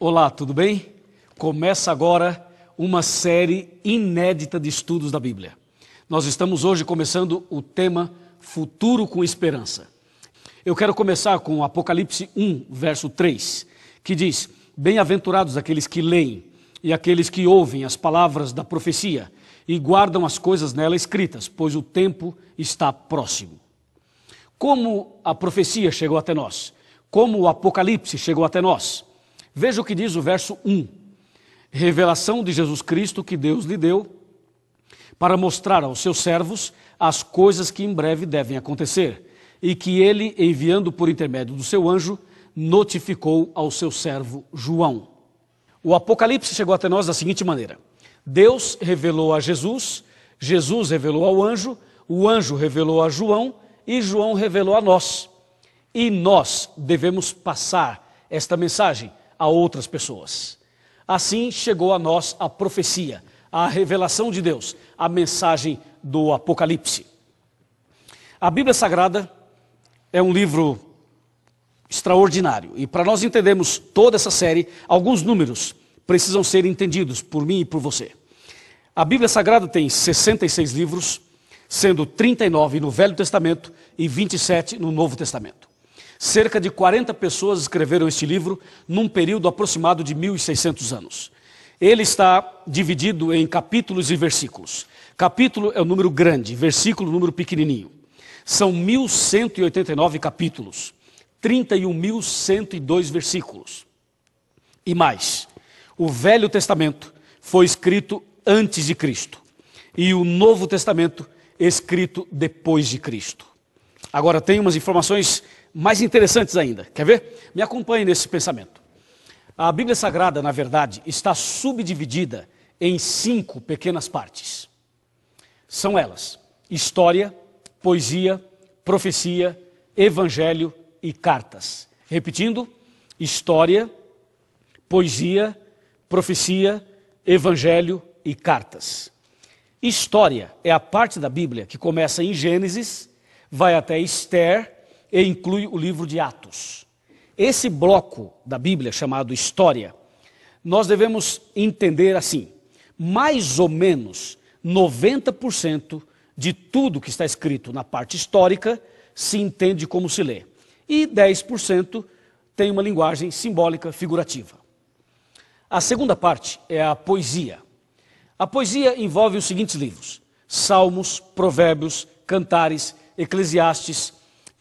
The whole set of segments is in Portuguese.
Olá, tudo bem? Começa agora uma série inédita de estudos da Bíblia. Nós estamos hoje começando o tema Futuro com Esperança. Eu quero começar com Apocalipse 1, verso 3, que diz: Bem-aventurados aqueles que leem e aqueles que ouvem as palavras da profecia e guardam as coisas nela escritas, pois o tempo está próximo. Como a profecia chegou até nós? Como o Apocalipse chegou até nós? Veja o que diz o verso 1. Revelação de Jesus Cristo que Deus lhe deu para mostrar aos seus servos as coisas que em breve devem acontecer e que ele, enviando por intermédio do seu anjo, notificou ao seu servo João. O Apocalipse chegou até nós da seguinte maneira: Deus revelou a Jesus, Jesus revelou ao anjo, o anjo revelou a João e João revelou a nós. E nós devemos passar esta mensagem a outras pessoas. Assim chegou a nós a profecia, a revelação de Deus, a mensagem do Apocalipse. A Bíblia Sagrada é um livro extraordinário e para nós entendermos toda essa série, alguns números precisam ser entendidos por mim e por você. A Bíblia Sagrada tem 66 livros, sendo 39 no Velho Testamento e 27 no Novo Testamento. Cerca de 40 pessoas escreveram este livro num período aproximado de 1.600 anos. Ele está dividido em capítulos e versículos. Capítulo é um número grande, versículo número pequenininho. São 1.189 capítulos, 31.102 versículos. E mais, o Velho Testamento foi escrito antes de Cristo e o Novo Testamento escrito depois de Cristo. Agora tem umas informações mais interessantes ainda. Quer ver? Me acompanhe nesse pensamento. A Bíblia Sagrada, na verdade, está subdividida em 5 pequenas partes. São elas: história, poesia, profecia, evangelho e cartas. Repetindo: história, poesia, profecia, evangelho e cartas. História é a parte da Bíblia que começa em Gênesis, vai até Esther e inclui o livro de Atos. Esse bloco da Bíblia, chamado História, nós devemos entender assim: mais ou menos 90% de tudo que está escrito na parte histórica se entende como se lê. E 10% tem uma linguagem simbólica, figurativa. A segunda parte é a poesia. A poesia envolve os seguintes livros: Salmos, Provérbios, Cantares, Eclesiastes.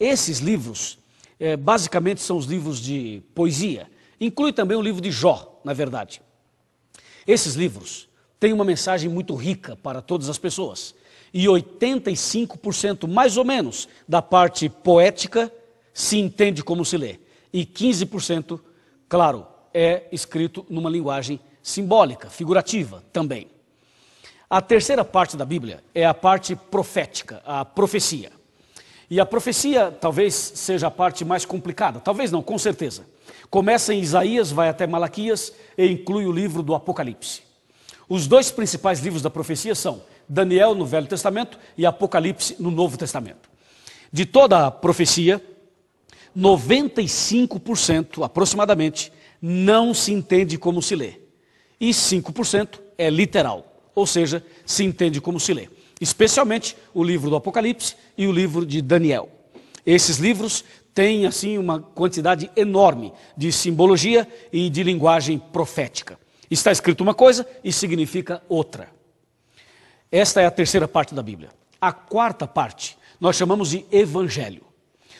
Esses livros, basicamente, são os livros de poesia. Inclui também o livro de Jó, na verdade. Esses livros têm uma mensagem muito rica para todas as pessoas. E 85%, mais ou menos, da parte poética se entende como se lê. E 15%, claro, é escrito numa linguagem simbólica, figurativa também. A terceira parte da Bíblia é a parte profética, a profecia. E a profecia talvez seja a parte mais complicada, talvez não, com certeza. Começa em Isaías, vai até Malaquias e inclui o livro do Apocalipse. Os 2 principais livros da profecia são Daniel no Velho Testamento e Apocalipse no Novo Testamento. De toda a profecia, 95% aproximadamente não se entende como se lê. E 5% é literal, ou seja, se entende como se lê. Especialmente o livro do Apocalipse e o livro de Daniel. Esses livros têm, assim, uma quantidade enorme de simbologia e de linguagem profética. Está escrito uma coisa e significa outra. Esta é a terceira parte da Bíblia. A quarta parte nós chamamos de evangelho.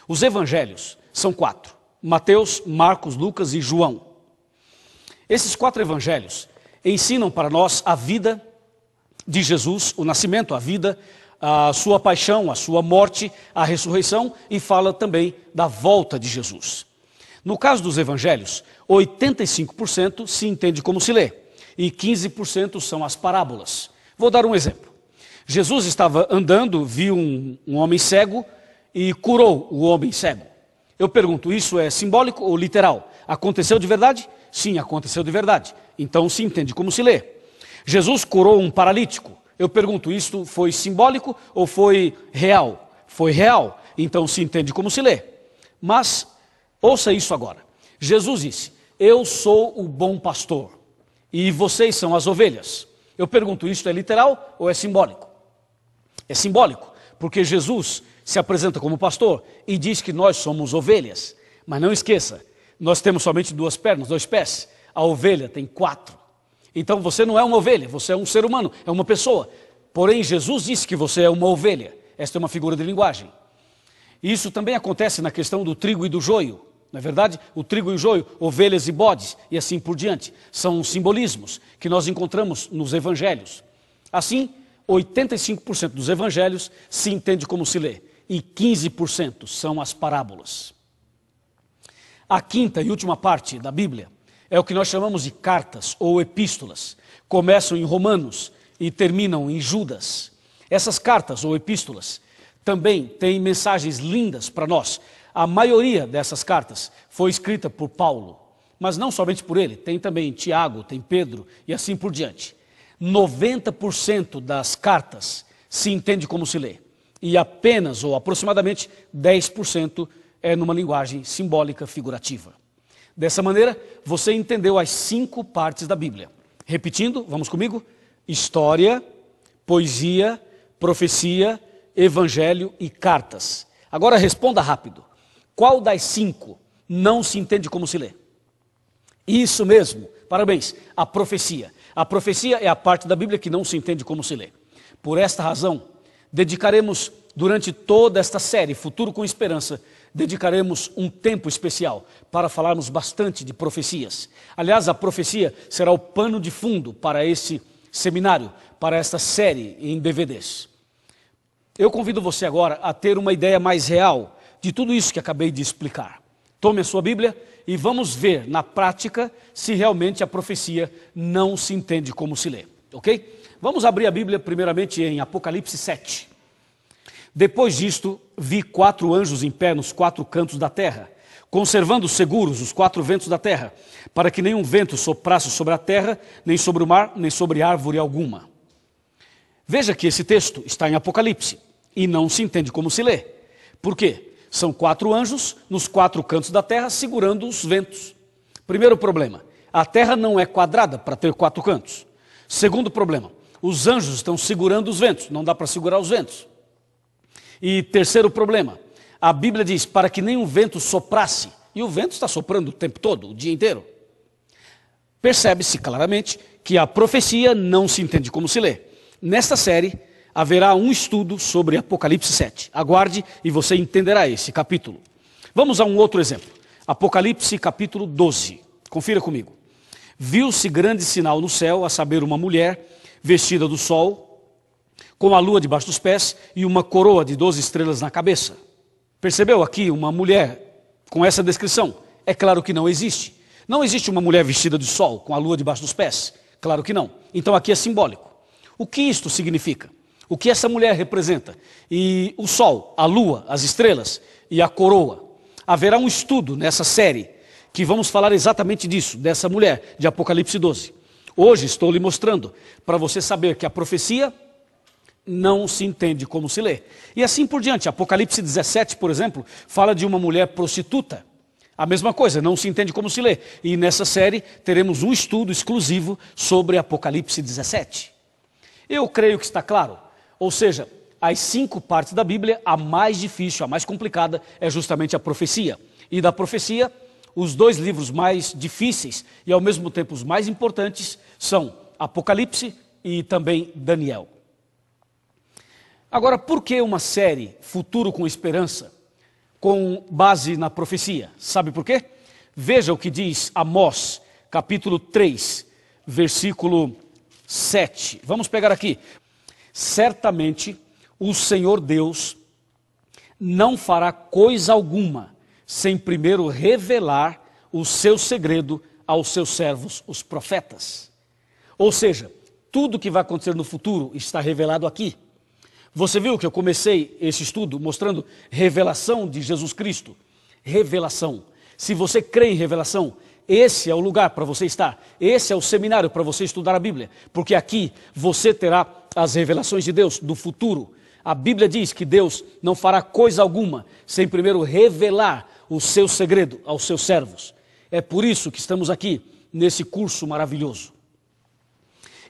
Os evangelhos são 4: Mateus, Marcos, Lucas e João. Esses 4 evangelhos ensinam para nós a vida de Jesus, o nascimento, a vida, a sua paixão, a sua morte, a ressurreição, e fala também da volta de Jesus. No caso dos evangelhos, 85% se entende como se lê e 15% são as parábolas. Vou dar um exemplo. Jesus estava andando, viu um homem cego e curou o homem cego. Eu pergunto, isso é simbólico ou literal? Aconteceu de verdade? Sim, aconteceu de verdade. Então se entende como se lê. Jesus curou um paralítico. Eu pergunto, isto foi simbólico ou foi real? Foi real, então se entende como se lê. Mas, ouça isso agora. Jesus disse: eu sou o bom pastor e vocês são as ovelhas. Eu pergunto, isso é literal ou é simbólico? É simbólico, porque Jesus se apresenta como pastor e diz que nós somos ovelhas. Mas não esqueça, nós temos somente 2 pernas, 2 pés. A ovelha tem 4. Então você não é uma ovelha, você é um ser humano, é uma pessoa. Porém, Jesus disse que você é uma ovelha. Esta é uma figura de linguagem. Isso também acontece na questão do trigo e do joio. Na verdade, o trigo e o joio, ovelhas e bodes, e assim por diante, são simbolismos que nós encontramos nos evangelhos. Assim, 85% dos evangelhos se entende como se lê, e 15% são as parábolas. A quinta e última parte da Bíblia é o que nós chamamos de cartas ou epístolas. Começam em Romanos e terminam em Judas. Essas cartas ou epístolas também têm mensagens lindas para nós. A maioria dessas cartas foi escrita por Paulo, mas não somente por ele, tem também Tiago, tem Pedro e assim por diante. 90% das cartas se entende como se lê, e apenas ou aproximadamente 10% é numa linguagem simbólica figurativa. Dessa maneira, você entendeu as 5 partes da Bíblia. Repetindo, vamos comigo? História, poesia, profecia, evangelho e cartas. Agora responda rápido. Qual das 5 não se entende como se lê? Isso mesmo, parabéns, a profecia. A profecia é a parte da Bíblia que não se entende como se lê. Por esta razão, dedicaremos durante toda esta série, Futuro com Esperança, dedicaremos um tempo especial para falarmos bastante de profecias. Aliás, a profecia será o pano de fundo para esse seminário, para esta série em DVDs. Eu convido você agora a ter uma ideia mais real de tudo isso que acabei de explicar. Tome a sua Bíblia e vamos ver na prática se realmente a profecia não se entende como se lê, ok? Vamos abrir a Bíblia primeiramente em Apocalipse 7. Depois disto, vi 4 anjos em pé nos 4 cantos da terra, conservando seguros os 4 ventos da terra, para que nenhum vento soprasse sobre a terra, nem sobre o mar, nem sobre árvore alguma. Veja que esse texto está em Apocalipse e não se entende como se lê. Por quê? São 4 anjos nos 4 cantos da terra segurando os ventos. Primeiro problema, a terra não é quadrada para ter 4 cantos. Segundo problema, os anjos estão segurando os ventos, não dá para segurar os ventos. E terceiro problema, a Bíblia diz para que nenhum vento soprasse, e o vento está soprando o tempo todo, o dia inteiro. Percebe-se claramente que a profecia não se entende como se lê. Nesta série, haverá um estudo sobre Apocalipse 7. Aguarde e você entenderá esse capítulo. Vamos a um outro exemplo. Apocalipse capítulo 12. Confira comigo. Viu-se grande sinal no céu, a saber, uma mulher vestida do sol, com a lua debaixo dos pés e uma coroa de 12 estrelas na cabeça. Percebeu aqui uma mulher com essa descrição? É claro que não existe. Não existe uma mulher vestida de sol com a lua debaixo dos pés. Claro que não. Então aqui é simbólico. O que isto significa? O que essa mulher representa? E o sol, a lua, as estrelas e a coroa. Haverá um estudo nessa série que vamos falar exatamente disso, dessa mulher, de Apocalipse 12. Hoje estou lhe mostrando para você saber que a profecia não se entende como se lê. E assim por diante. Apocalipse 17, por exemplo, fala de uma mulher prostituta. A mesma coisa, não se entende como se lê. E nessa série teremos um estudo exclusivo sobre Apocalipse 17. Eu creio que está claro. Ou seja, as 5 partes da Bíblia, a mais difícil, a mais complicada, é justamente a profecia. E da profecia, os 2 livros mais difíceis e ao mesmo tempo os mais importantes são Apocalipse e também Daniel. Agora, por que uma série Futuro com Esperança com base na profecia? Sabe por quê? Veja o que diz Amós, capítulo 3, versículo 7. Vamos pegar aqui. Certamente o Senhor Deus não fará coisa alguma sem primeiro revelar o seu segredo aos seus servos, os profetas. Ou seja, tudo que vai acontecer no futuro está revelado aqui. Você viu que eu comecei esse estudo mostrando revelação de Jesus Cristo? Revelação. Se você crê em revelação, esse é o lugar para você estar. Esse é o seminário para você estudar a Bíblia. Porque aqui você terá as revelações de Deus do futuro. A Bíblia diz que Deus não fará coisa alguma sem primeiro revelar o seu segredo aos seus servos. É por isso que estamos aqui nesse curso maravilhoso.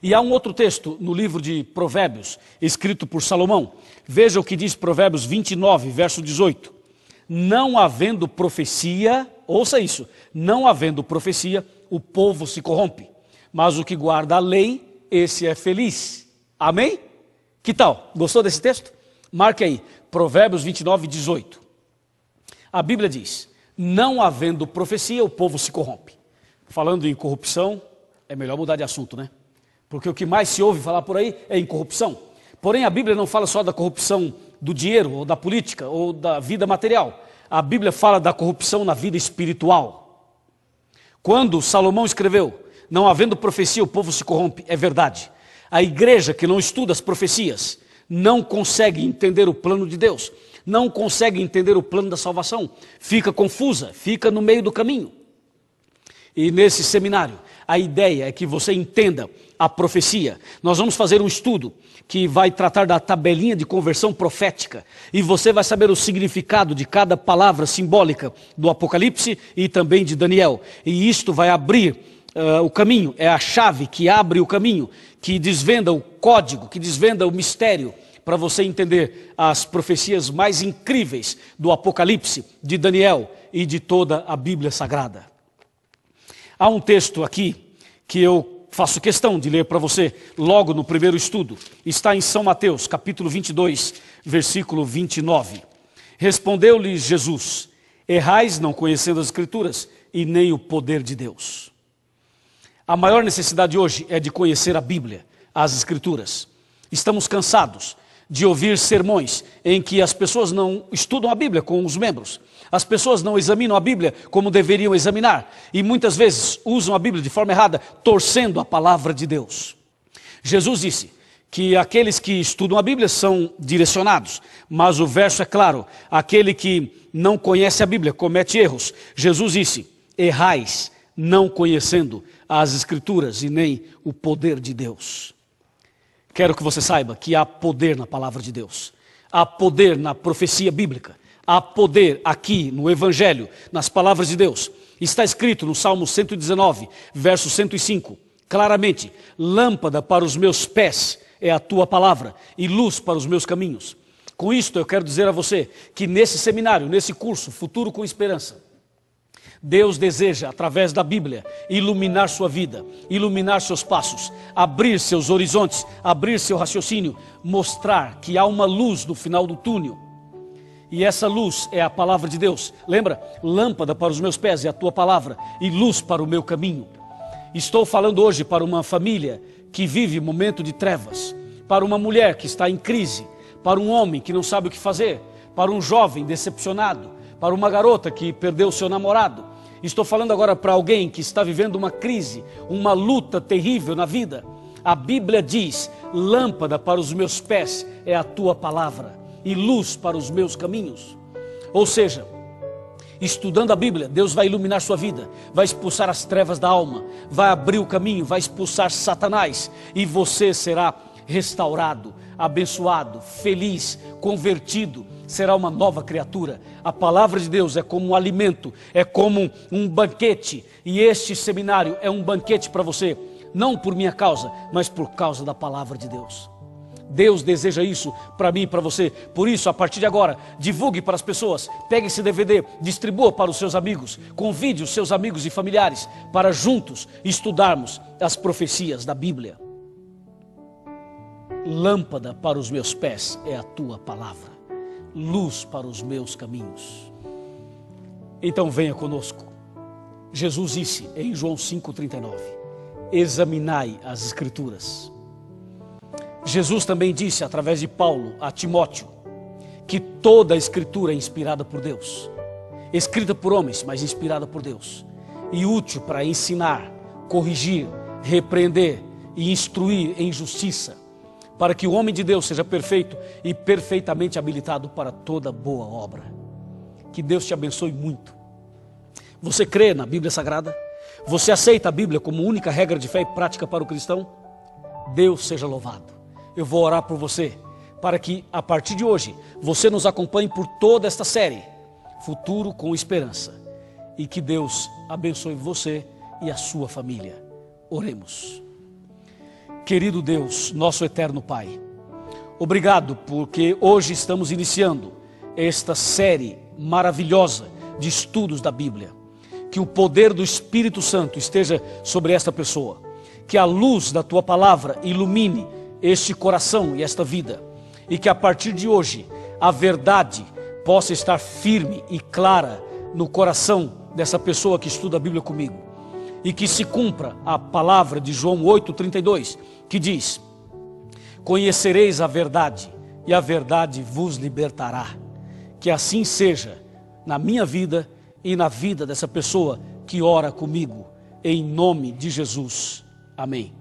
E há um outro texto no livro de Provérbios, escrito por Salomão. Veja o que diz Provérbios 29, verso 18. Não havendo profecia, ouça isso, não havendo profecia, o povo se corrompe. Mas o que guarda a lei, esse é feliz. Amém? Que tal? Gostou desse texto? Marque aí, Provérbios 29, 18. A Bíblia diz, não havendo profecia, o povo se corrompe. Falando em corrupção, é melhor mudar de assunto, né? Porque o que mais se ouve falar por aí é em corrupção. Porém, a Bíblia não fala só da corrupção do dinheiro, ou da política, ou da vida material. A Bíblia fala da corrupção na vida espiritual. Quando Salomão escreveu, não havendo profecia, o povo se corrompe, é verdade. A igreja que não estuda as profecias, não consegue entender o plano de Deus, não consegue entender o plano da salvação, fica confusa, fica no meio do caminho. E nesse seminário, a ideia é que você entenda a profecia. Nós vamos fazer um estudo que vai tratar da tabelinha de conversão profética. E você vai saber o significado de cada palavra simbólica do Apocalipse e também de Daniel. E isto vai abrir o caminho, é a chave que abre o caminho, que desvenda o código, que desvenda o mistério, para você entender as profecias mais incríveis do Apocalipse, de Daniel e de toda a Bíblia Sagrada. Há um texto aqui que eu faço questão de ler para você logo no primeiro estudo. Está em São Mateus, capítulo 22, versículo 29. Respondeu-lhe Jesus, errais não conhecendo as Escrituras e nem o poder de Deus. A maior necessidade hoje é de conhecer a Bíblia, as Escrituras. Estamos cansados de ouvir sermões em que as pessoas não estudam a Bíblia com os membros. As pessoas não examinam a Bíblia como deveriam examinar. E muitas vezes usam a Bíblia de forma errada, torcendo a palavra de Deus. Jesus disse que aqueles que estudam a Bíblia são direcionados. Mas o verso é claro, aquele que não conhece a Bíblia comete erros. Jesus disse, errais não conhecendo as Escrituras e nem o poder de Deus. Quero que você saiba que há poder na palavra de Deus. Há poder na profecia bíblica. Há poder aqui no Evangelho, nas palavras de Deus. Está escrito no Salmo 119, verso 105, claramente, lâmpada para os meus pés é a tua palavra e luz para os meus caminhos. Com isto eu quero dizer a você que nesse seminário, nesse curso, Futuro com Esperança, Deus deseja, através da Bíblia, iluminar sua vida, iluminar seus passos, abrir seus horizontes, abrir seu raciocínio, mostrar que há uma luz no final do túnel. E essa luz é a palavra de Deus. Lembra? Lâmpada para os meus pés é a tua palavra e luz para o meu caminho. Estou falando hoje para uma família que vive momento de trevas, para uma mulher que está em crise, para um homem que não sabe o que fazer, para um jovem decepcionado, para uma garota que perdeu seu namorado. Estou falando agora para alguém que está vivendo uma crise, uma luta terrível na vida. A Bíblia diz, lâmpada para os meus pés é a tua palavra e luz para os meus caminhos. Ou seja, estudando a Bíblia, Deus vai iluminar sua vida, vai expulsar as trevas da alma, vai abrir o caminho, vai expulsar Satanás e você será restaurado, abençoado, feliz, convertido, será uma nova criatura. A palavra de Deus é como um alimento, é como um banquete, e este seminário é um banquete para você, não por minha causa, mas por causa da palavra de Deus. Deus deseja isso para mim e para você. Por isso, a partir de agora, divulgue para as pessoas, pegue esse DVD, distribua para os seus amigos, convide os seus amigos e familiares para juntos estudarmos as profecias da Bíblia. Lâmpada para os meus pés é a tua palavra, luz para os meus caminhos. Então venha conosco. Jesus disse em João 5,39, examinai as Escrituras. Jesus também disse através de Paulo a Timóteo que toda a Escritura é inspirada por Deus, escrita por homens, mas inspirada por Deus, e útil para ensinar, corrigir, repreender e instruir em justiça, para que o homem de Deus seja perfeito e perfeitamente habilitado para toda boa obra. Que Deus te abençoe muito. Você crê na Bíblia Sagrada? Você aceita a Bíblia como única regra de fé e prática para o cristão? Deus seja louvado. Eu vou orar por você, para que a partir de hoje, você nos acompanhe por toda esta série, Futuro com Esperança. e que Deus abençoe você e a sua família. Oremos. Querido Deus, nosso eterno Pai, obrigado porque hoje estamos iniciando esta série maravilhosa de estudos da Bíblia. Que o poder do Espírito Santo esteja sobre esta pessoa. Que a luz da Tua Palavra ilumine este coração e esta vida. E que a partir de hoje a verdade possa estar firme e clara no coração dessa pessoa que estuda a Bíblia comigo. E que se cumpra a palavra de João 8,32, que diz: conhecereis a verdade e a verdade vos libertará. Que assim seja na minha vida e na vida dessa pessoa que ora comigo, em nome de Jesus. Amém.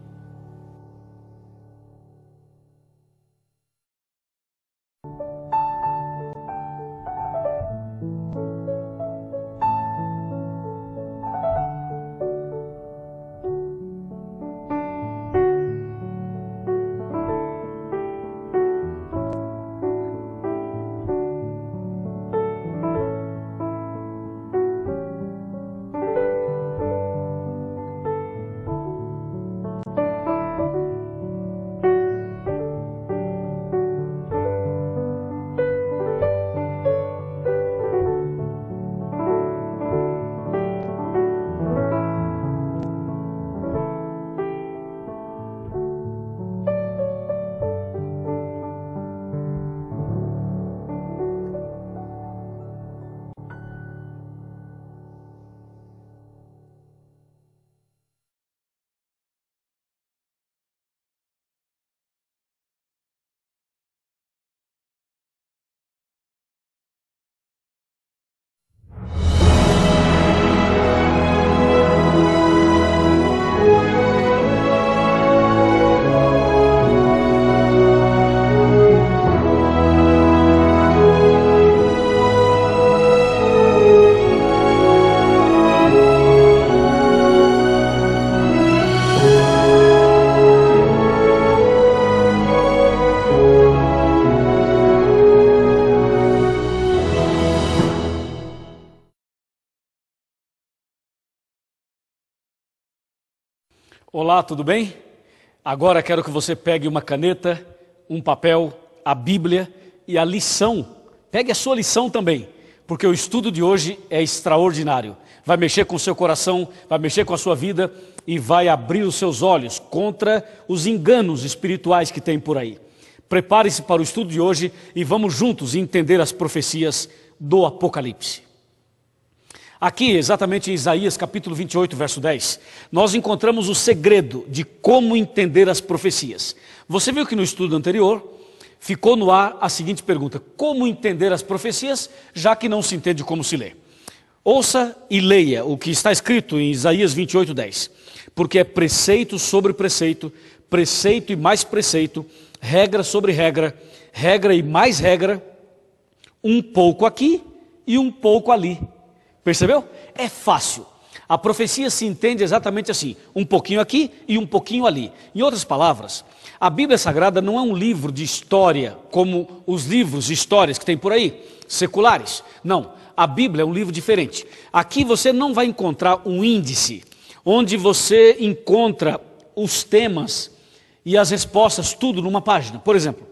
Olá, tudo bem? Agora quero que você pegue uma caneta, um papel, a Bíblia e a lição. Pegue a sua lição também, porque o estudo de hoje é extraordinário. Vai mexer com o seu coração, vai mexer com a sua vida e vai abrir os seus olhos contra os enganos espirituais que tem por aí. Prepare-se para o estudo de hoje e vamos juntos entender as profecias do Apocalipse. Aqui, exatamente em Isaías capítulo 28, verso 10, nós encontramos o segredo de como entender as profecias. Você viu que no estudo anterior ficou no ar a seguinte pergunta: como entender as profecias, já que não se entende como se lê? Ouça e leia o que está escrito em Isaías 28, 10. Porque é preceito sobre preceito, preceito e mais preceito, regra sobre regra, regra e mais regra, um pouco aqui e um pouco ali. Percebeu? É fácil. A profecia se entende exatamente assim, um pouquinho aqui e um pouquinho ali. Em outras palavras, a Bíblia Sagrada não é um livro de história como os livros de histórias que tem por aí, seculares. Não, a Bíblia é um livro diferente. Aqui você não vai encontrar um índice, onde você encontra os temas e as respostas, tudo numa página. Por exemplo,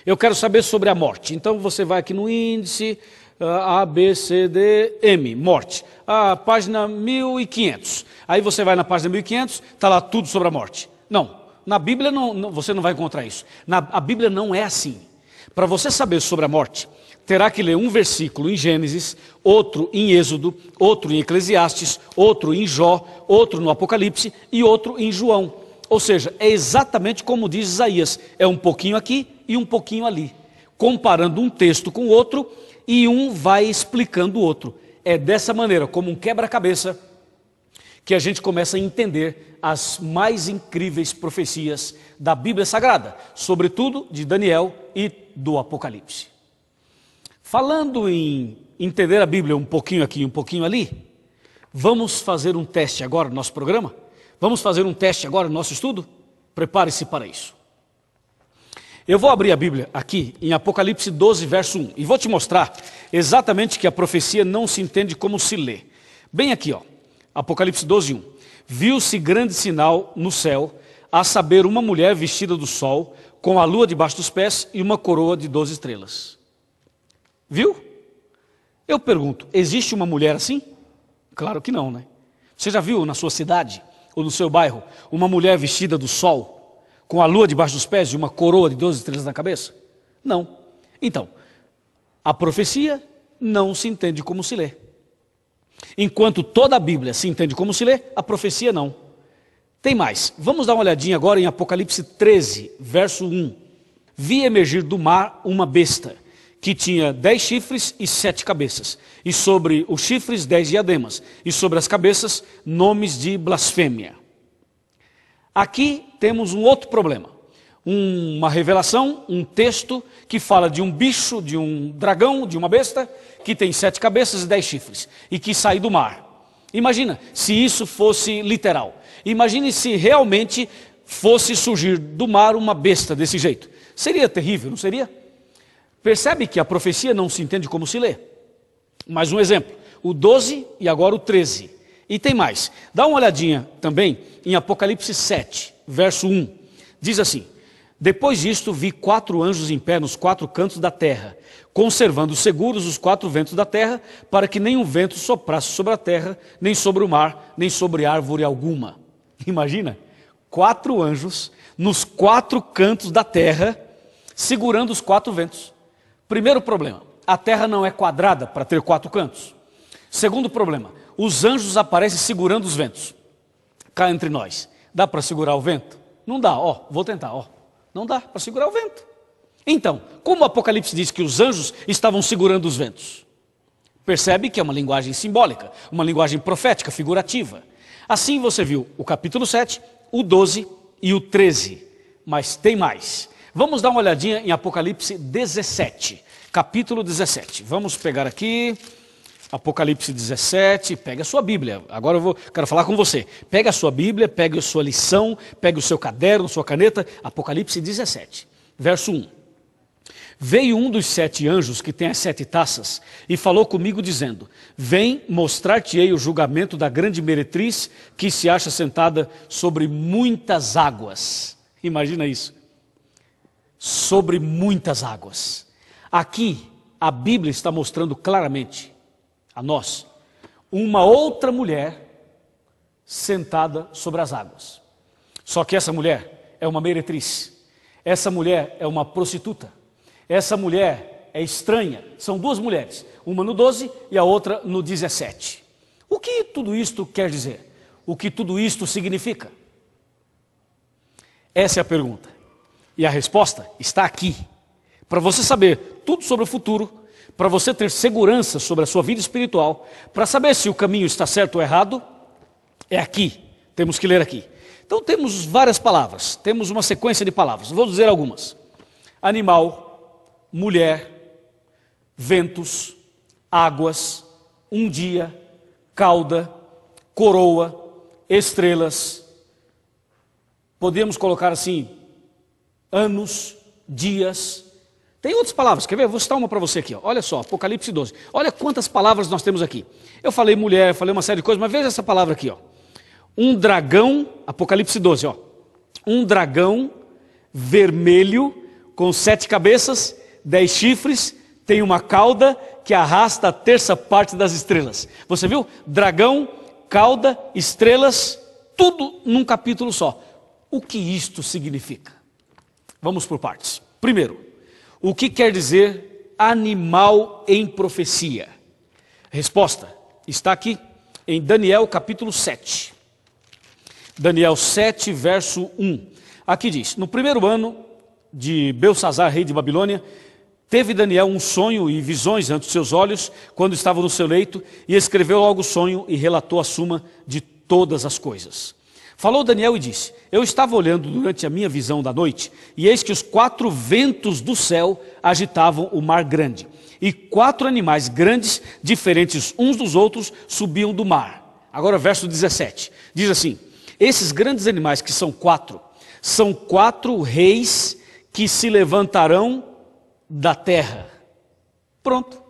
eu quero saber sobre a morte. Então você vai aqui no índice A, B, C, D, M, morte. A página 1500. Aí você vai na página 1500, está lá tudo sobre a morte. Não, na Bíblia você não vai encontrar isso. A Bíblia não é assim. Para você saber sobre a morte, terá que ler um versículo em Gênesis, outro em Êxodo, outro em Eclesiastes, outro em Jó, outro no Apocalipse e outro em João. Ou seja, é exatamente como diz Isaías, é um pouquinho aqui e um pouquinho ali, comparando um texto com o outro, e um vai explicando o outro. É dessa maneira, como um quebra-cabeça, que a gente começa a entender as mais incríveis profecias da Bíblia Sagrada, sobretudo de Daniel e do Apocalipse. Falando em entender a Bíblia um pouquinho aqui e um pouquinho ali, vamos fazer um teste agora no nosso programa? Vamos fazer um teste agora no nosso estudo? Prepare-se para isso. Eu vou abrir a Bíblia aqui em Apocalipse 12, verso 1, e vou te mostrar exatamente que a profecia não se entende como se lê. Bem aqui, ó, Apocalipse 12, 1. Viu-se grande sinal no céu, a saber, uma mulher vestida do sol, com a lua debaixo dos pés e uma coroa de 12 estrelas. Viu? Eu pergunto, existe uma mulher assim? Claro que não, né? Você já viu na sua cidade ou no seu bairro uma mulher vestida do sol, com a lua debaixo dos pés e uma coroa de 12 estrelas na cabeça? Não. Então, a profecia não se entende como se lê. Enquanto toda a Bíblia se entende como se lê, a profecia não. Tem mais. Vamos dar uma olhadinha agora em Apocalipse 13, verso 1. Vi emergir do mar uma besta, que tinha 10 chifres e 7 cabeças, e sobre os chifres 10 diademas, e sobre as cabeças nomes de blasfêmia. Aqui temos um outro problema. Uma revelação, um texto que fala de um bicho, de um dragão, de uma besta, que tem 7 cabeças e 10 chifres, e que sai do mar. Imagina se isso fosse literal. Imagine se realmente fosse surgir do mar uma besta desse jeito. Seria terrível, não seria? Percebe que a profecia não se entende como se lê. Mais um exemplo, o 12 e agora o 13. E tem mais. Dá uma olhadinha também em Apocalipse 7, verso 1. Diz assim: depois disto vi 4 anjos em pé nos 4 cantos da terra, conservando seguros os 4 ventos da terra, para que nenhum vento soprasse sobre a terra, nem sobre o mar, nem sobre árvore alguma. Imagina, 4 anjos nos 4 cantos da terra, segurando os 4 ventos. Primeiro problema, a terra não é quadrada para ter 4 cantos. Segundo problema, os anjos aparecem segurando os ventos. Cá entre nós, dá para segurar o vento? Não dá, ó, vou tentar, ó. Não dá para segurar o vento. Então, como o Apocalipse diz que os anjos estavam segurando os ventos? Percebe que é uma linguagem simbólica, uma linguagem profética, figurativa. Assim você viu o capítulo 7, o 12 e o 13. Mas tem mais. Vamos dar uma olhadinha em Apocalipse 17, capítulo 17. Vamos pegar aqui, Apocalipse 17, pega a sua Bíblia. Agora quero falar com você. Pega a sua Bíblia, pega a sua lição, pega o seu caderno, sua caneta, Apocalipse 17, verso 1. Veio um dos 7 anjos que tem as 7 taças e falou comigo dizendo: vem, mostrar-te-ei o julgamento da grande meretriz que se acha sentada sobre muitas águas. Imagina isso. Sobre muitas águas. Aqui a Bíblia está mostrando claramente a nós uma outra mulher sentada sobre as águas. Só que essa mulher é uma meretriz. Essa mulher é uma prostituta. Essa mulher é estranha. São 2 mulheres, uma no 12 e a outra no 17. O que tudo isto quer dizer? O que tudo isto significa? Essa é a pergunta. E a resposta está aqui. Para você saber tudo sobre o futuro, para você ter segurança sobre a sua vida espiritual, para saber se o caminho está certo ou errado, é aqui. Temos que ler aqui. Então temos várias palavras, temos uma sequência de palavras. Vou dizer algumas. Animal, mulher, ventos, águas, um dia, cauda, coroa, estrelas. Podemos colocar assim, anos, dias. Tem outras palavras, quer ver? Vou citar uma para você aqui, ó. Olha só, Apocalipse 12. Olha quantas palavras nós temos aqui. Eu falei mulher, falei uma série de coisas, mas veja essa palavra aqui, ó. Um dragão, Apocalipse 12, ó. Um dragão vermelho com 7 cabeças, 10 chifres, tem uma cauda que arrasta a terça parte das estrelas. Você viu? Dragão, cauda, estrelas, tudo num capítulo só. O que isto significa? Vamos por partes. Primeiro, o que quer dizer animal em profecia? Resposta está aqui em Daniel capítulo 7. Daniel 7, verso 1. Aqui diz: no primeiro ano de Belsazzar, rei de Babilônia, teve Daniel um sonho e visões ante os seus olhos, quando estava no seu leito, e escreveu logo o sonho e relatou a suma de todas as coisas. Falou Daniel e disse: eu estava olhando durante a minha visão da noite, e eis que os 4 ventos do céu agitavam o mar grande, e 4 animais grandes, diferentes uns dos outros, subiam do mar. Agora verso 17, diz assim: esses grandes animais que são 4, são 4 reis que se levantarão da terra. Pronto.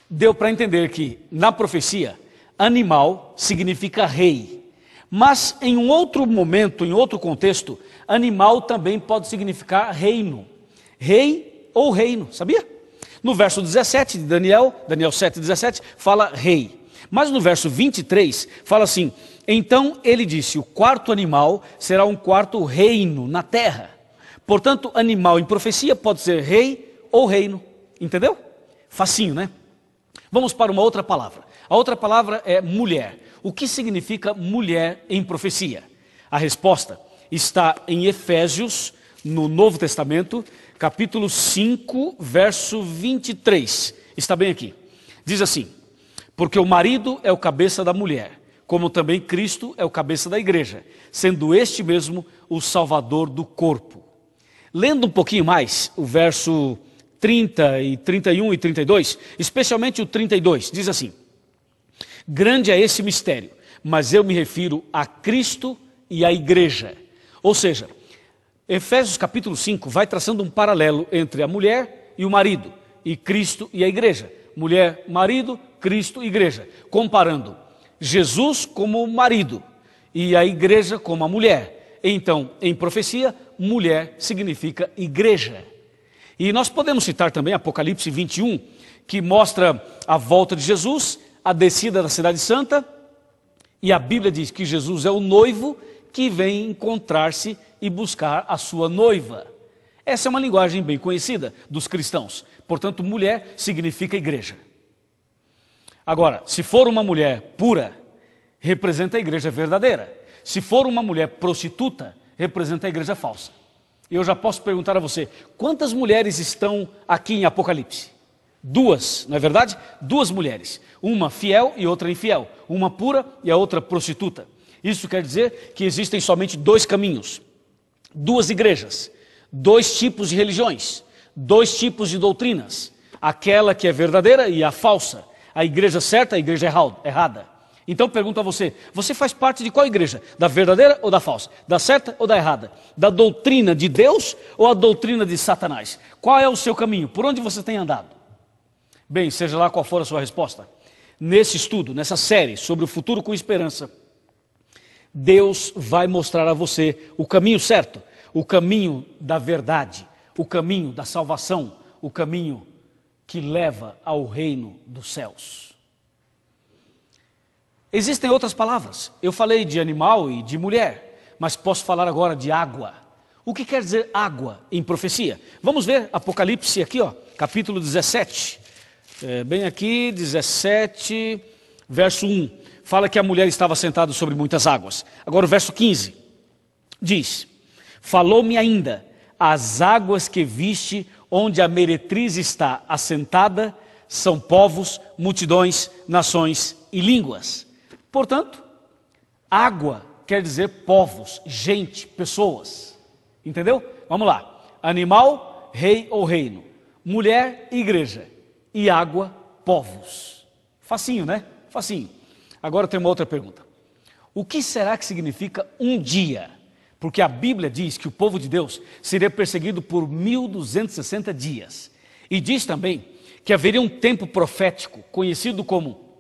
Deu para entender que na profecia animal significa rei. Mas em um outro momento, em outro contexto, animal também pode significar reino. Rei ou reino, sabia? No verso 17 de Daniel 7:17, fala rei. Mas no verso 23, fala assim: então ele disse, o quarto animal será um quarto reino na terra. Portanto, animal em profecia pode ser rei ou reino. Entendeu? Facinho, né? Vamos para uma outra palavra. A outra palavra é mulher. O que significa mulher em profecia? A resposta está em Efésios, no Novo Testamento, capítulo 5, verso 23. Está bem aqui. Diz assim: porque o marido é o cabeça da mulher, como também Cristo é o cabeça da igreja, sendo este mesmo o salvador do corpo. Lendo um pouquinho mais, o verso 30 e 31 e 32, especialmente o 32, diz assim: grande é esse mistério, mas eu me refiro a Cristo e à igreja. Ou seja, Efésios capítulo 5 vai traçando um paralelo entre a mulher e o marido, e Cristo e a igreja. Mulher, marido, Cristo, igreja. Comparando Jesus como marido e a igreja como a mulher. Então, em profecia, mulher significa igreja. E nós podemos citar também Apocalipse 21, que mostra a volta de Jesus, a descida da cidade santa, e a Bíblia diz que Jesus é o noivo que vem encontrar-se e buscar a sua noiva. Essa é uma linguagem bem conhecida dos cristãos. Portanto, mulher significa igreja. Agora, se for uma mulher pura, representa a igreja verdadeira. Se for uma mulher prostituta, representa a igreja falsa. E eu já posso perguntar a você, quantas mulheres estão aqui em Apocalipse? 2, não é verdade? 2 mulheres, uma fiel e outra infiel, uma pura e a outra prostituta. Isso quer dizer que existem somente 2 caminhos, 2 igrejas, 2 tipos de religiões, 2 tipos de doutrinas, aquela que é verdadeira e a falsa, a igreja certa e a igreja errada. Então pergunto a você, você faz parte de qual igreja? Da verdadeira ou da falsa? Da certa ou da errada? Da doutrina de Deus ou a doutrina de Satanás? Qual é o seu caminho? Por onde você tem andado? Bem, seja lá qual for a sua resposta, nesse estudo, nessa série sobre o futuro com esperança, Deus vai mostrar a você o caminho certo, o caminho da verdade, o caminho da salvação, o caminho que leva ao reino dos céus. Existem outras palavras. Eu falei de animal e de mulher, mas posso falar agora de água. O que quer dizer água em profecia? Vamos ver Apocalipse aqui, capítulo 17. Bem aqui, 17, verso 1. Fala que a mulher estava sentada sobre muitas águas. Agora o verso 15 diz: falou-me ainda, as águas que viste onde a meretriz está assentada são povos, multidões, nações e línguas. Portanto, água quer dizer povos, gente, pessoas. Entendeu? Vamos lá. Animal, rei ou reino. Mulher, igreja. E água, povos. Facinho, né? Facinho. Agora tem uma outra pergunta. O que será que significa um dia? Porque a Bíblia diz que o povo de Deus seria perseguido por 1260 dias. E diz também que haveria um tempo profético, conhecido como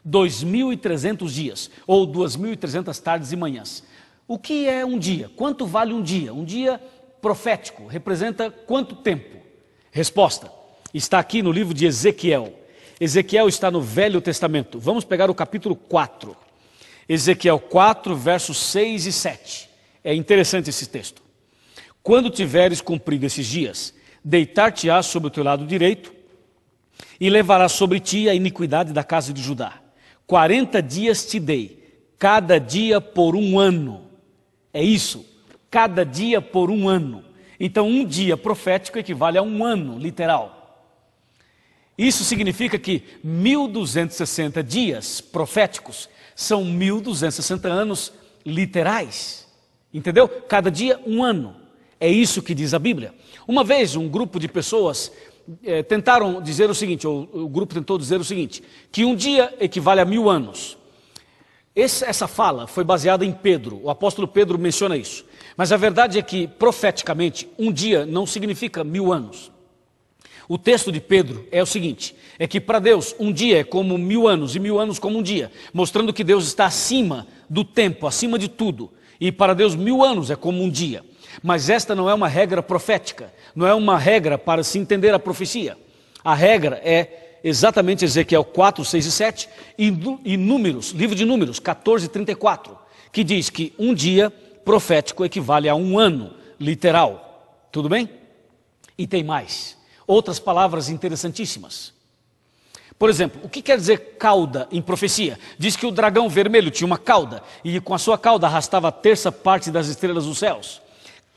2300 dias, ou 2300 tardes e manhãs. O que é um dia? Quanto vale um dia? Um dia profético representa quanto tempo? Resposta está aqui no livro de Ezequiel. Ezequiel está no Velho Testamento. Vamos pegar o capítulo 4. Ezequiel 4, versos 6 e 7. É interessante esse texto. Quando tiveres cumprido esses dias, deitar-te-ás sobre o teu lado direito e levarás sobre ti a iniquidade da casa de Judá. 40 dias te dei, cada dia por 1 ano. É isso, cada dia por 1 ano. Então um dia profético equivale a 1 ano, literal. Isso significa que 1260 dias proféticos são 1260 anos literais. Entendeu? Cada dia 1 ano. É isso que diz a Bíblia. Uma vez um grupo de pessoas tentaram dizer o seguinte, ou o grupo tentou dizer o seguinte, que um dia equivale a 1000 anos. Essa fala foi baseada em Pedro, o apóstolo Pedro menciona isso. Mas a verdade é que, profeticamente, um dia não significa 1000 anos. O texto de Pedro é o seguinte, é que para Deus um dia é como 1000 anos e 1000 anos como um dia, mostrando que Deus está acima do tempo, acima de tudo. E para Deus 1000 anos é como um dia. Mas esta não é uma regra profética, não é uma regra para se entender a profecia. A regra é exatamente Ezequiel 4, 6 e 7 e Números, livro de Números 14, 34, que diz que um dia profético equivale a um ano literal. Tudo bem? E tem mais. Outras palavras interessantíssimas. Por exemplo, o que quer dizer cauda em profecia? Diz que o dragão vermelho tinha uma cauda e com a sua cauda arrastava a terça parte das estrelas dos céus.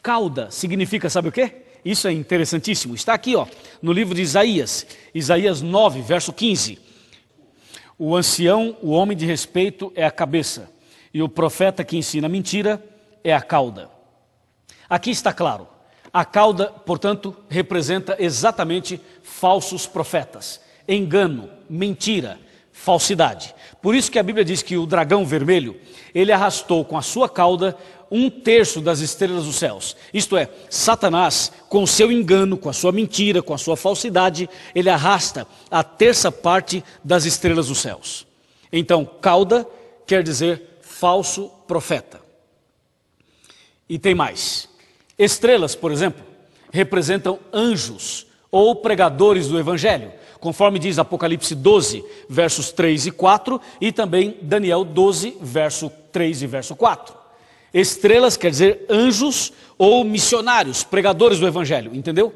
Cauda significa, sabe o quê? Isso é interessantíssimo. Está aqui, no livro de Isaías, Isaías 9, verso 15. O ancião, o homem de respeito é a cabeça e o profeta que ensina mentira é a cauda. Aqui está claro. A cauda, portanto, representa exatamente falsos profetas, engano, mentira, falsidade. Por isso que a Bíblia diz que o dragão vermelho, ele arrastou com a sua cauda 1/3 das estrelas dos céus. Isto é, Satanás, com o seu engano, com a sua mentira, com a sua falsidade, ele arrasta a terça parte das estrelas dos céus. Então, cauda quer dizer falso profeta. E tem mais. Estrelas, por exemplo, representam anjos ou pregadores do Evangelho, conforme diz Apocalipse 12, versos 3 e 4, e também Daniel 12, verso 3 e verso 4. Estrelas quer dizer anjos ou missionários, pregadores do Evangelho, entendeu?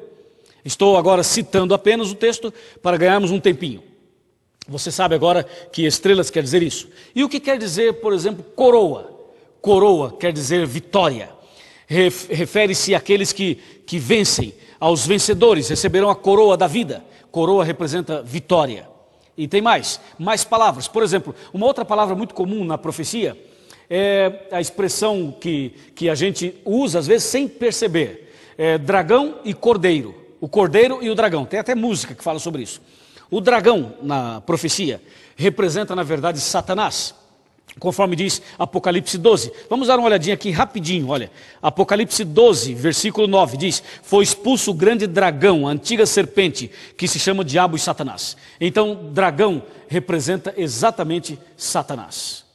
Estou agora citando apenas o texto para ganharmos um tempinho. Você sabe agora que estrelas quer dizer isso. E o que quer dizer, por exemplo, coroa? Coroa quer dizer vitória. Refere-se àqueles que vencem, aos vencedores, receberão a coroa da vida. Coroa representa vitória. E tem mais palavras. Por exemplo, uma outra palavra muito comum na profecia é a expressão que a gente usa às vezes sem perceber. Dragão e cordeiro. O cordeiro e o dragão. Tem até música que fala sobre isso. O dragão na profecia representa na verdade Satanás. Conforme diz Apocalipse 12. Vamos dar uma olhadinha aqui rapidinho, olha. Apocalipse 12, versículo 9 diz: foi expulso o grande dragão, a antiga serpente, que se chama Diabo e Satanás. Então, dragão representa exatamente Satanás.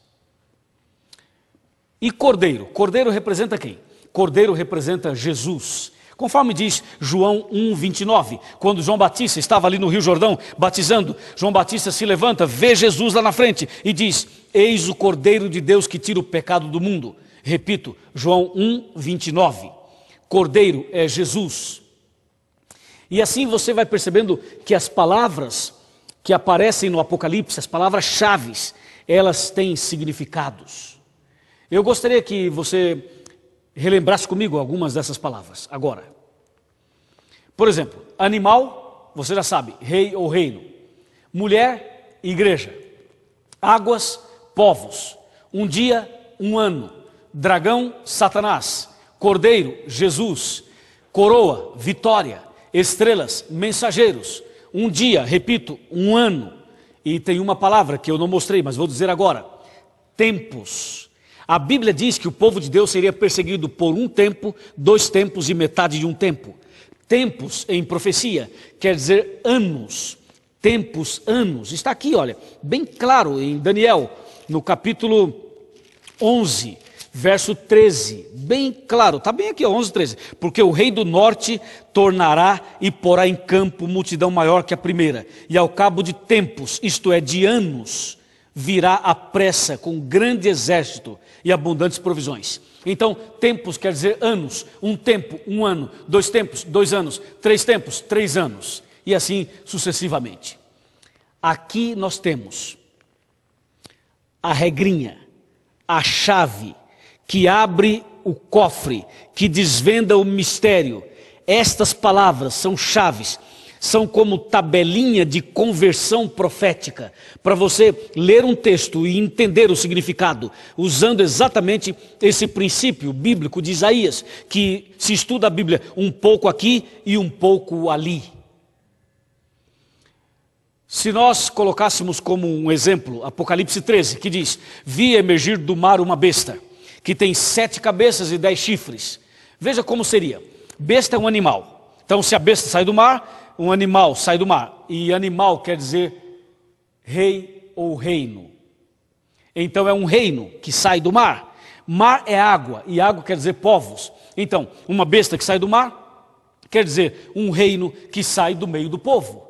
E cordeiro? Cordeiro representa quem? Cordeiro representa Jesus. Conforme diz João 1:29, quando João Batista estava ali no Rio Jordão batizando, João Batista se levanta, vê Jesus lá na frente e diz: eis o Cordeiro de Deus que tira o pecado do mundo. Repito, João 1:29. Cordeiro é Jesus. E assim você vai percebendo que as palavras que aparecem no Apocalipse, as palavras-chave, elas têm significados. Eu gostaria que você relembrasse comigo algumas dessas palavras agora. Por exemplo, animal, você já sabe, rei ou reino. Mulher, igreja. Águas, povos. Um dia, um ano. Dragão, Satanás. Cordeiro, Jesus. Coroa, vitória. Estrelas, mensageiros. Um dia, repito, um ano. E tem uma palavra que eu não mostrei, mas vou dizer agora. Tempos. A Bíblia diz que o povo de Deus seria perseguido por um tempo, 2 tempos e metade de um tempo. Tempos em profecia quer dizer anos. Tempos, anos. Está aqui, olha, bem claro em Daniel, no capítulo 11, verso 13. Bem claro, está bem aqui, 11, 13. Porque o rei do norte tornará e porá em campo multidão maior que a primeira. E ao cabo de tempos, isto é, de anos, virá à pressa com grande exército e abundantes provisões. Então, tempos quer dizer anos. Um tempo, um ano. 2 tempos, 2 anos. 3 tempos, 3 anos. E assim sucessivamente. Aqui nós temos a regrinha, a chave que abre o cofre, que desvenda o mistério. Estas palavras são chaves. São como tabelinha de conversão profética, para você ler um texto e entender o significado, usando exatamente esse princípio bíblico de Isaías, que se estuda a Bíblia um pouco aqui e um pouco ali. Se nós colocássemos como um exemplo, Apocalipse 13, que diz: vi emergir do mar uma besta, que tem 7 cabeças e 10 chifres. Veja como seria. Besta é um animal. Então, se a besta sai do mar, um animal sai do mar, e animal quer dizer rei ou reino. Então é um reino que sai do mar. Mar é água, e água quer dizer povos. Então, uma besta que sai do mar quer dizer um reino que sai do meio do povo.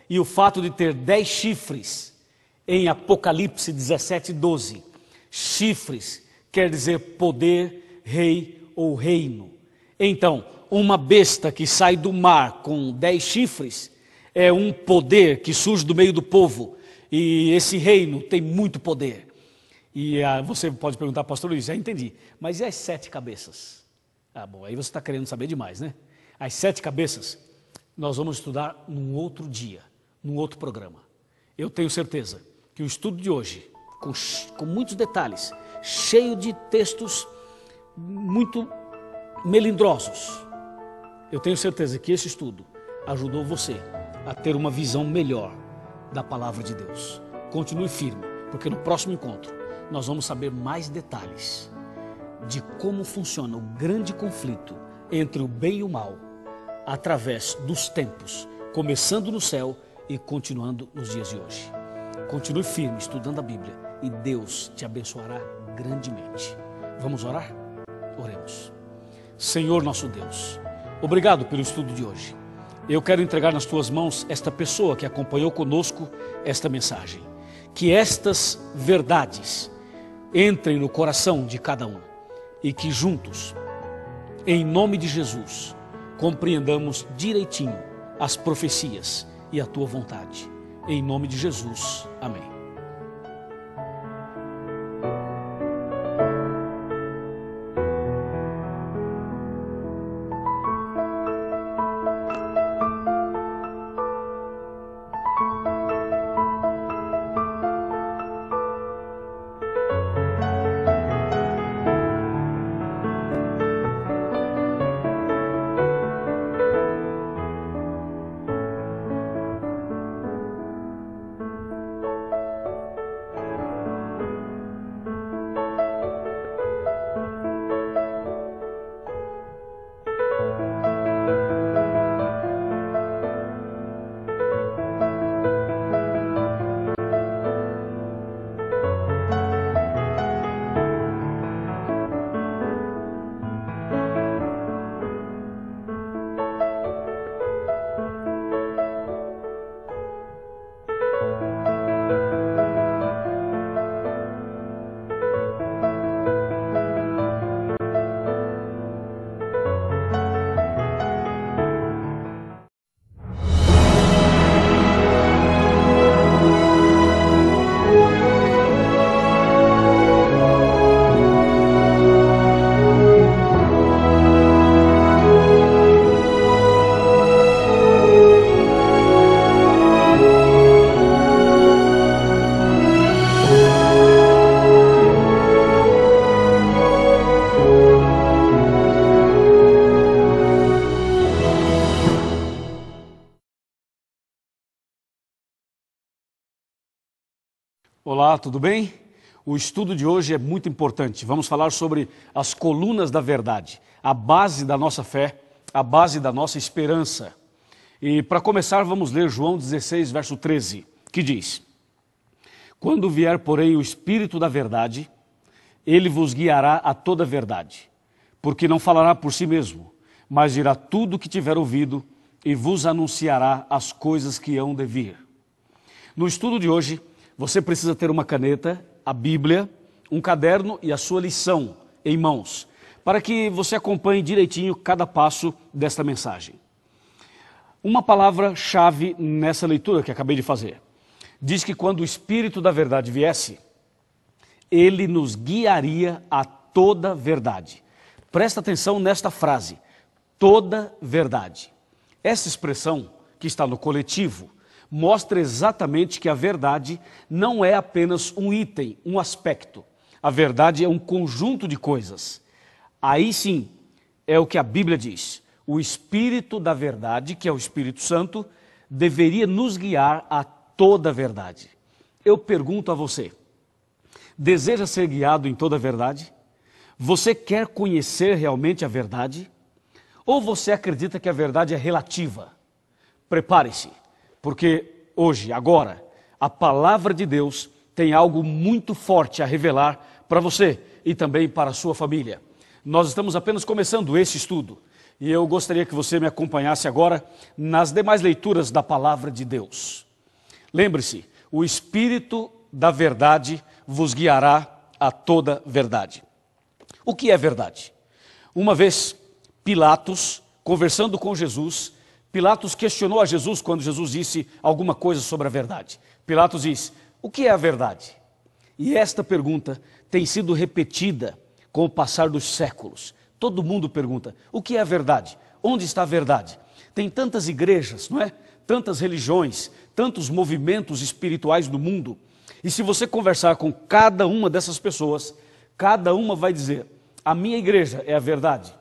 E o fato de ter 10 chifres em Apocalipse 17:12, chifres quer dizer poder, rei ou reino. Então, uma besta que sai do mar com 10 chifres é um poder que surge do meio do povo, e esse reino tem muito poder. E você pode perguntar, pastor Luiz, já entendi, mas e as 7 cabeças? Bom, aí você está querendo saber demais, né? As 7 cabeças nós vamos estudar num outro dia, num outro programa. Eu tenho certeza que o estudo de hoje, com muitos detalhes, cheio de textos muito melindrosos, eu tenho certeza que esse estudo ajudou você a ter uma visão melhor da palavra de Deus. Continue firme, porque no próximo encontro nós vamos saber mais detalhes de como funciona o grande conflito entre o bem e o mal, através dos tempos, começando no céu e continuando nos dias de hoje. Continue firme estudando a Bíblia e Deus te abençoará grandemente. Vamos orar? Oremos. Senhor nosso Deus, obrigado pelo estudo de hoje. Eu quero entregar nas tuas mãos esta pessoa que acompanhou conosco esta mensagem. Que estas verdades entrem no coração de cada um e que juntos, em nome de Jesus, compreendamos direitinho as profecias e a tua vontade. Em nome de Jesus. Amém. Olá, tudo bem? O estudo de hoje é muito importante. Vamos falar sobre as colunas da verdade, a base da nossa fé, a base da nossa esperança. E para começar, vamos ler João 16, verso 13, que diz: Quando vier, porém, o Espírito da verdade, ele vos guiará a toda a verdade, porque não falará por si mesmo, mas dirá tudo o que tiver ouvido e vos anunciará as coisas que hão de vir. No estudo de hoje, você precisa ter uma caneta, a Bíblia, um caderno e a sua lição em mãos, para que você acompanhe direitinho cada passo desta mensagem. Uma palavra-chave nessa leitura que acabei de fazer. Diz que quando o Espírito da verdade viesse, ele nos guiaria a toda verdade. Presta atenção nesta frase, toda verdade. Essa expressão, que está no coletivo, mostra exatamente que a verdade não é apenas um item, um aspecto. A verdade é um conjunto de coisas. Aí sim, é o que a Bíblia diz. O Espírito da verdade, que é o Espírito Santo, deveria nos guiar a toda a verdade. Eu pergunto a você, deseja ser guiado em toda a verdade? Você quer conhecer realmente a verdade? Ou você acredita que a verdade é relativa? prepare-se, porque hoje, agora, a palavra de Deus tem algo muito forte a revelar para você e também para a sua família. Nós estamos apenas começando esse estudo e eu gostaria que você me acompanhasse agora nas demais leituras da palavra de Deus. Lembre-se, o Espírito da verdade vos guiará a toda verdade. O que é verdade? Uma vez, Pilatos, conversando com Jesus, Pilatos questionou a Jesus quando Jesus disse alguma coisa sobre a verdade. Pilatos diz, o que é a verdade? E esta pergunta tem sido repetida com o passar dos séculos. Todo mundo pergunta, o que é a verdade? Onde está a verdade? Tem tantas igrejas, não é? Tantas religiões, tantos movimentos espirituais do mundo. E se você conversar com cada uma dessas pessoas, cada uma vai dizer, a minha igreja é a verdade,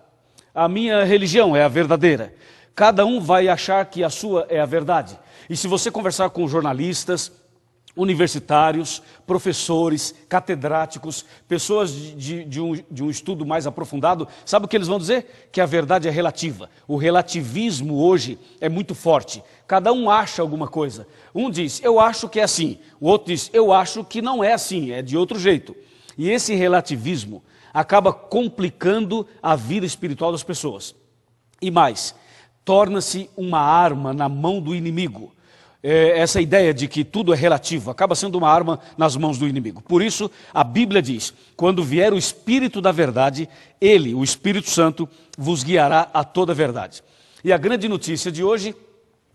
a minha religião é a verdadeira. Cada um vai achar que a sua é a verdade. E se você conversar com jornalistas, universitários, professores, catedráticos, pessoas de um estudo mais aprofundado, sabe o que eles vão dizer? Que a verdade é relativa. O relativismo hoje é muito forte. Cada um acha alguma coisa. Um diz, eu acho que é assim. O outro diz, eu acho que não é assim, é de outro jeito. E esse relativismo acaba complicando a vida espiritual das pessoas. E mais, torna-se uma arma na mão do inimigo. Essa ideia de que tudo é relativo acaba sendo uma arma nas mãos do inimigo. Por isso, a Bíblia diz, quando vier o Espírito da verdade, ele, o Espírito Santo, vos guiará a toda a verdade. E a grande notícia de hoje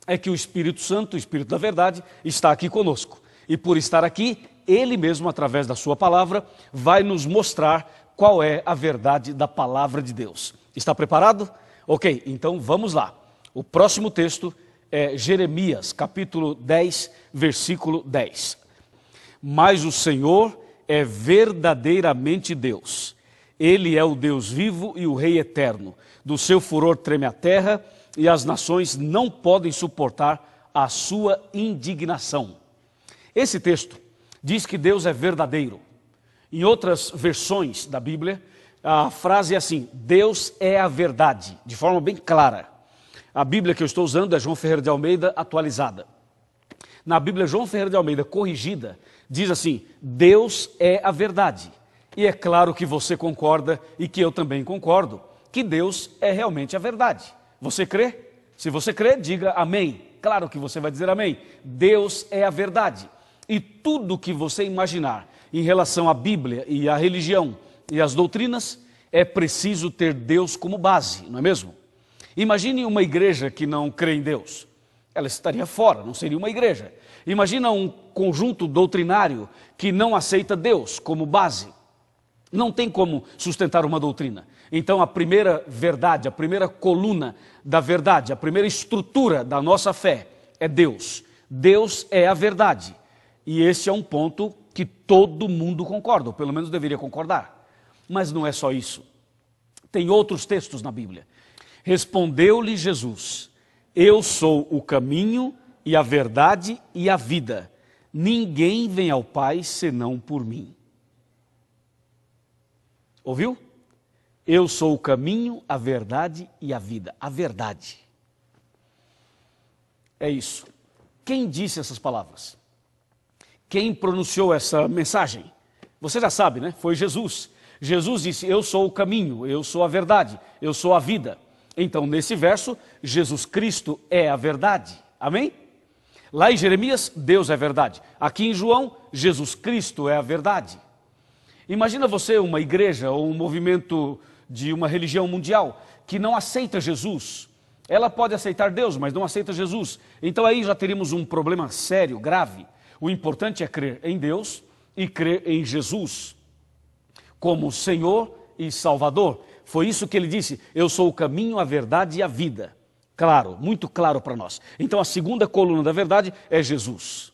é que o Espírito Santo, o Espírito da verdade, está aqui conosco. E por estar aqui, ele mesmo, através da sua palavra, vai nos mostrar qual é a verdade da palavra de Deus. Está preparado? Ok, então vamos lá. O próximo texto é Jeremias, capítulo 10, versículo 10. Mas o Senhor é verdadeiramente Deus. Ele é o Deus vivo e o Rei eterno. Do seu furor treme a terra e as nações não podem suportar a sua indignação. Esse texto diz que Deus é verdadeiro. Em outras versões da Bíblia, a frase é assim, Deus é a verdade, de forma bem clara. A Bíblia que eu estou usando é João Ferreira de Almeida atualizada. Na Bíblia João Ferreira de Almeida corrigida, diz assim, Deus é a verdade. E é claro que você concorda e que eu também concordo, que Deus é realmente a verdade. Você crê? Se você crê, diga amém. Claro que você vai dizer amém. Deus é a verdade. E tudo que você imaginar em relação à Bíblia e à religião e às doutrinas, é preciso ter Deus como base, não é mesmo? Imagine uma igreja que não crê em Deus. Ela estaria fora, não seria uma igreja. Imagina um conjunto doutrinário que não aceita Deus como base. Não tem como sustentar uma doutrina. Então a primeira verdade, a primeira coluna da verdade, a primeira estrutura da nossa fé é Deus. Deus é a verdade. E esse é um ponto que todo mundo concorda, ou pelo menos deveria concordar. Mas não é só isso. Tem outros textos na Bíblia. Respondeu-lhe Jesus, eu sou o caminho e a verdade e a vida. Ninguém vem ao Pai senão por mim. Ouviu? Eu sou o caminho, a verdade e a vida. A verdade. É isso. Quem disse essas palavras? Quem pronunciou essa mensagem? Você já sabe, né? Foi Jesus. Jesus disse, eu sou o caminho, eu sou a verdade, eu sou a vida. Então, nesse verso, Jesus Cristo é a verdade. Amém? Lá em Jeremias, Deus é verdade. Aqui em João, Jesus Cristo é a verdade. Imagina você uma igreja ou um movimento de uma religião mundial que não aceita Jesus. Ela pode aceitar Deus, mas não aceita Jesus. Então aí já teríamos um problema sério, grave. O importante é crer em Deus e crer em Jesus como Senhor e Salvador. Foi isso que ele disse, eu sou o caminho, a verdade e a vida. Claro, muito claro para nós. Então a segunda coluna da verdade é Jesus.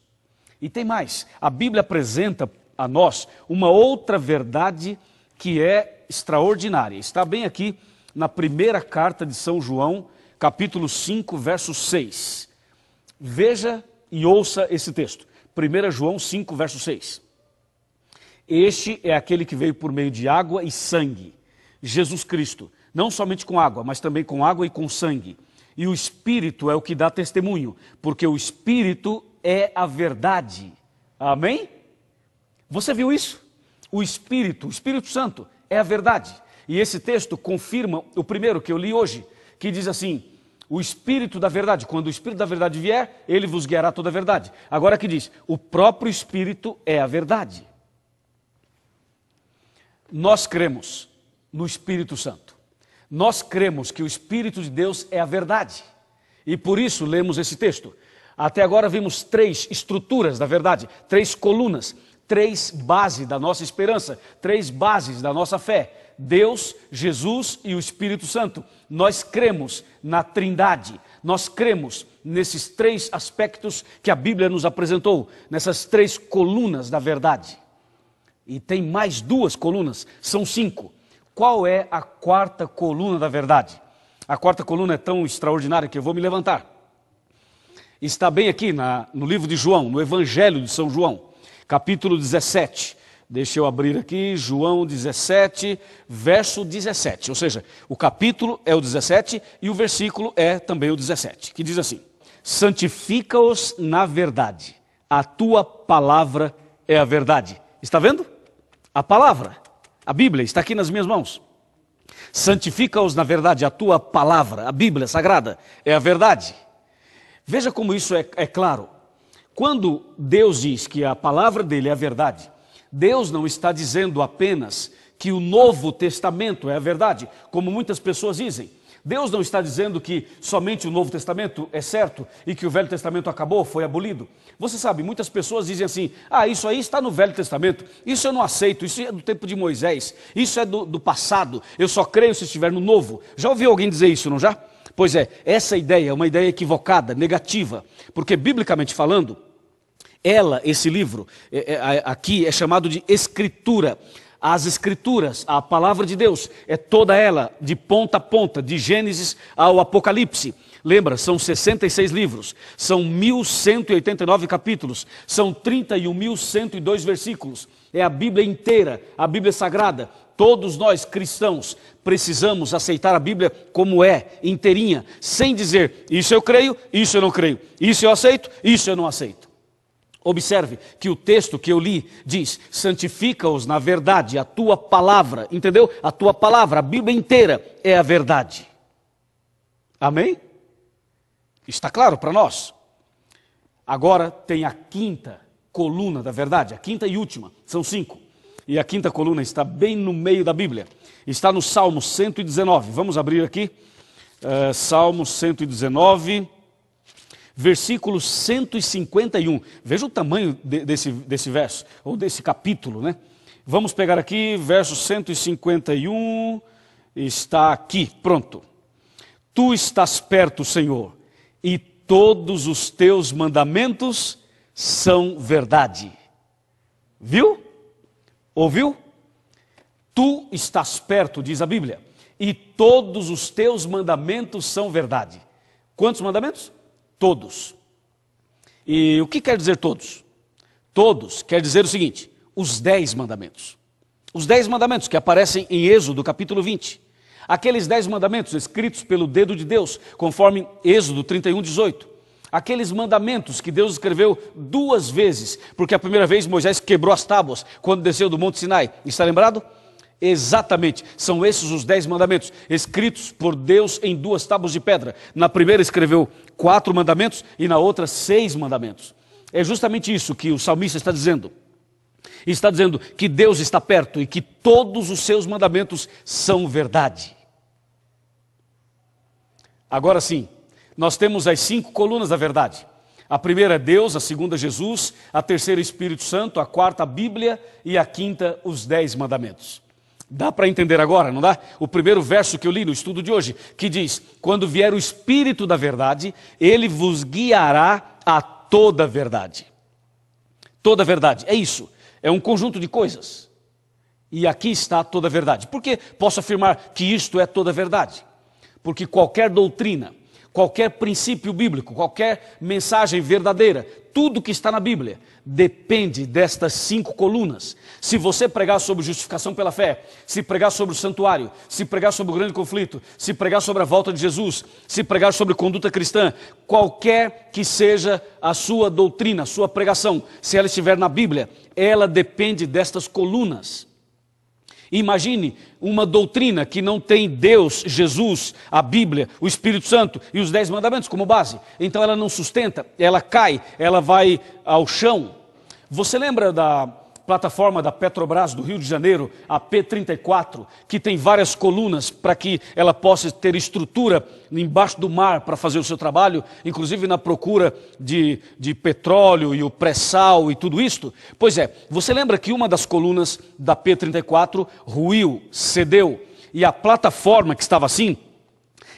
E tem mais, a Bíblia apresenta a nós uma outra verdade que é extraordinária. Está bem aqui na primeira carta de São João, capítulo 5, verso 6. Veja e ouça esse texto. 1 João 5, verso 6. Este é aquele que veio por meio de água e sangue, Jesus Cristo, não somente com água, mas também com água e com sangue. E o Espírito é o que dá testemunho, porque o Espírito é a verdade. Amém? Você viu isso? O Espírito Santo é a verdade. E esse texto confirma o primeiro que eu li hoje, que diz assim: o Espírito da verdade, quando o Espírito da verdade vier, ele vos guiará toda a verdade. Agora que diz, o próprio Espírito é a verdade. Nós cremos no Espírito Santo. Nós cremos que o Espírito de Deus é a verdade. E por isso lemos esse texto. Até agora vimos 3 estruturas da verdade, 3 colunas, 3 bases da nossa esperança, 3 bases da nossa fé. Deus, Jesus e o Espírito Santo. Nós cremos na Trindade. Nós cremos nesses 3 aspectos que a Bíblia nos apresentou, nessas 3 colunas da verdade. E tem mais 2 colunas, são 5. Qual é a 4ª coluna da verdade? A 4ª coluna é tão extraordinária que eu vou me levantar. Está bem aqui no livro de João, no Evangelho de São João, capítulo 17. Deixa eu abrir aqui, João 17, verso 17. Ou seja, o capítulo é o 17 e o versículo é também o 17, que diz assim: santifica-os na verdade, a tua palavra é a verdade. Está vendo? A palavra, a Bíblia está aqui nas minhas mãos. Santifica-os na verdade, a tua palavra, a Bíblia Sagrada, é a verdade. Veja como isso é claro. Quando Deus diz que a palavra dele é a verdade, Deus não está dizendo apenas que o Novo Testamento é a verdade, como muitas pessoas dizem. Deus não está dizendo que somente o Novo Testamento é certo e que o Velho Testamento acabou, foi abolido. Você sabe, muitas pessoas dizem assim: isso aí está no Velho Testamento, isso eu não aceito, isso é do tempo de Moisés, isso é do passado, eu só creio se estiver no Novo. Já ouviu alguém dizer isso, não já? Pois é, essa ideia é uma ideia equivocada, negativa, porque biblicamente falando, esse livro, aqui é chamado de Escritura. As Escrituras, a palavra de Deus, é toda ela, de ponta a ponta, de Gênesis ao Apocalipse. Lembra, são 66 livros, são 1189 capítulos, são 31.102 versículos. É a Bíblia inteira, a Bíblia Sagrada. Todos nós cristãos precisamos aceitar a Bíblia como é, inteirinha, sem dizer, isso eu creio, isso eu não creio, isso eu aceito, isso eu não aceito. Observe que o texto que eu li diz: santifica-os na verdade, a tua palavra, entendeu? A tua palavra, a Bíblia inteira é a verdade. Amém? Está claro para nós? Agora tem a 5ª coluna da verdade, a 5ª e última, são 5. E a 5ª coluna está bem no meio da Bíblia, está no Salmo 119. Vamos abrir aqui, Salmo 119. Versículo 151, veja o tamanho desse verso, ou desse capítulo, né? Vamos pegar aqui, verso 151, está aqui, pronto. Tu estás perto, Senhor, e todos os teus mandamentos são verdade. Viu? Ouviu? Tu estás perto, diz a Bíblia, e todos os teus mandamentos são verdade. Quantos mandamentos? Todos. E o que quer dizer todos? Todos quer dizer o seguinte: os 10 mandamentos. Os 10 mandamentos que aparecem em Êxodo capítulo 20. Aqueles 10 mandamentos escritos pelo dedo de Deus, conforme Êxodo 31, 18. Aqueles mandamentos que Deus escreveu 2 vezes, porque a primeira vez Moisés quebrou as tábuas quando desceu do Monte Sinai. Está lembrado? Exatamente, são esses os 10 mandamentos, escritos por Deus em 2 tábuas de pedra. Na primeira escreveu 4 mandamentos e na outra 6 mandamentos. É justamente isso que o salmista está dizendo. Está dizendo que Deus está perto e que todos os seus mandamentos são verdade. Agora sim, nós temos as 5 colunas da verdade. A primeira é Deus, a segunda Jesus, a terceira Espírito Santo, a 4ª a Bíblia e a 5ª os 10 mandamentos. Dá para entender agora, não dá? O primeiro verso que eu li no estudo de hoje, que diz: quando vier o Espírito da verdade, ele vos guiará a toda a verdade. Toda a verdade, é isso, é um conjunto de coisas. E aqui está toda a verdade. Por que posso afirmar que isto é toda a verdade? Porque qualquer doutrina, qualquer princípio bíblico, qualquer mensagem verdadeira, tudo que está na Bíblia depende destas 5 colunas. Se você pregar sobre justificação pela fé, se pregar sobre o santuário, se pregar sobre o grande conflito, se pregar sobre a volta de Jesus, se pregar sobre conduta cristã, qualquer que seja a sua doutrina, a sua pregação, se ela estiver na Bíblia, ela depende destas colunas. Imagine uma doutrina que não tem Deus, Jesus, a Bíblia, o Espírito Santo e os 10 mandamentos como base. Então ela não sustenta, ela cai, ela vai ao chão. Você lembra da plataforma da Petrobras do Rio de Janeiro, a P34, que tem várias colunas para que ela possa ter estrutura embaixo do mar para fazer o seu trabalho, inclusive na procura de petróleo e o pré-sal e tudo isto? Pois é, você lembra que uma das colunas da P34 ruiu, cedeu, e a plataforma que estava assim,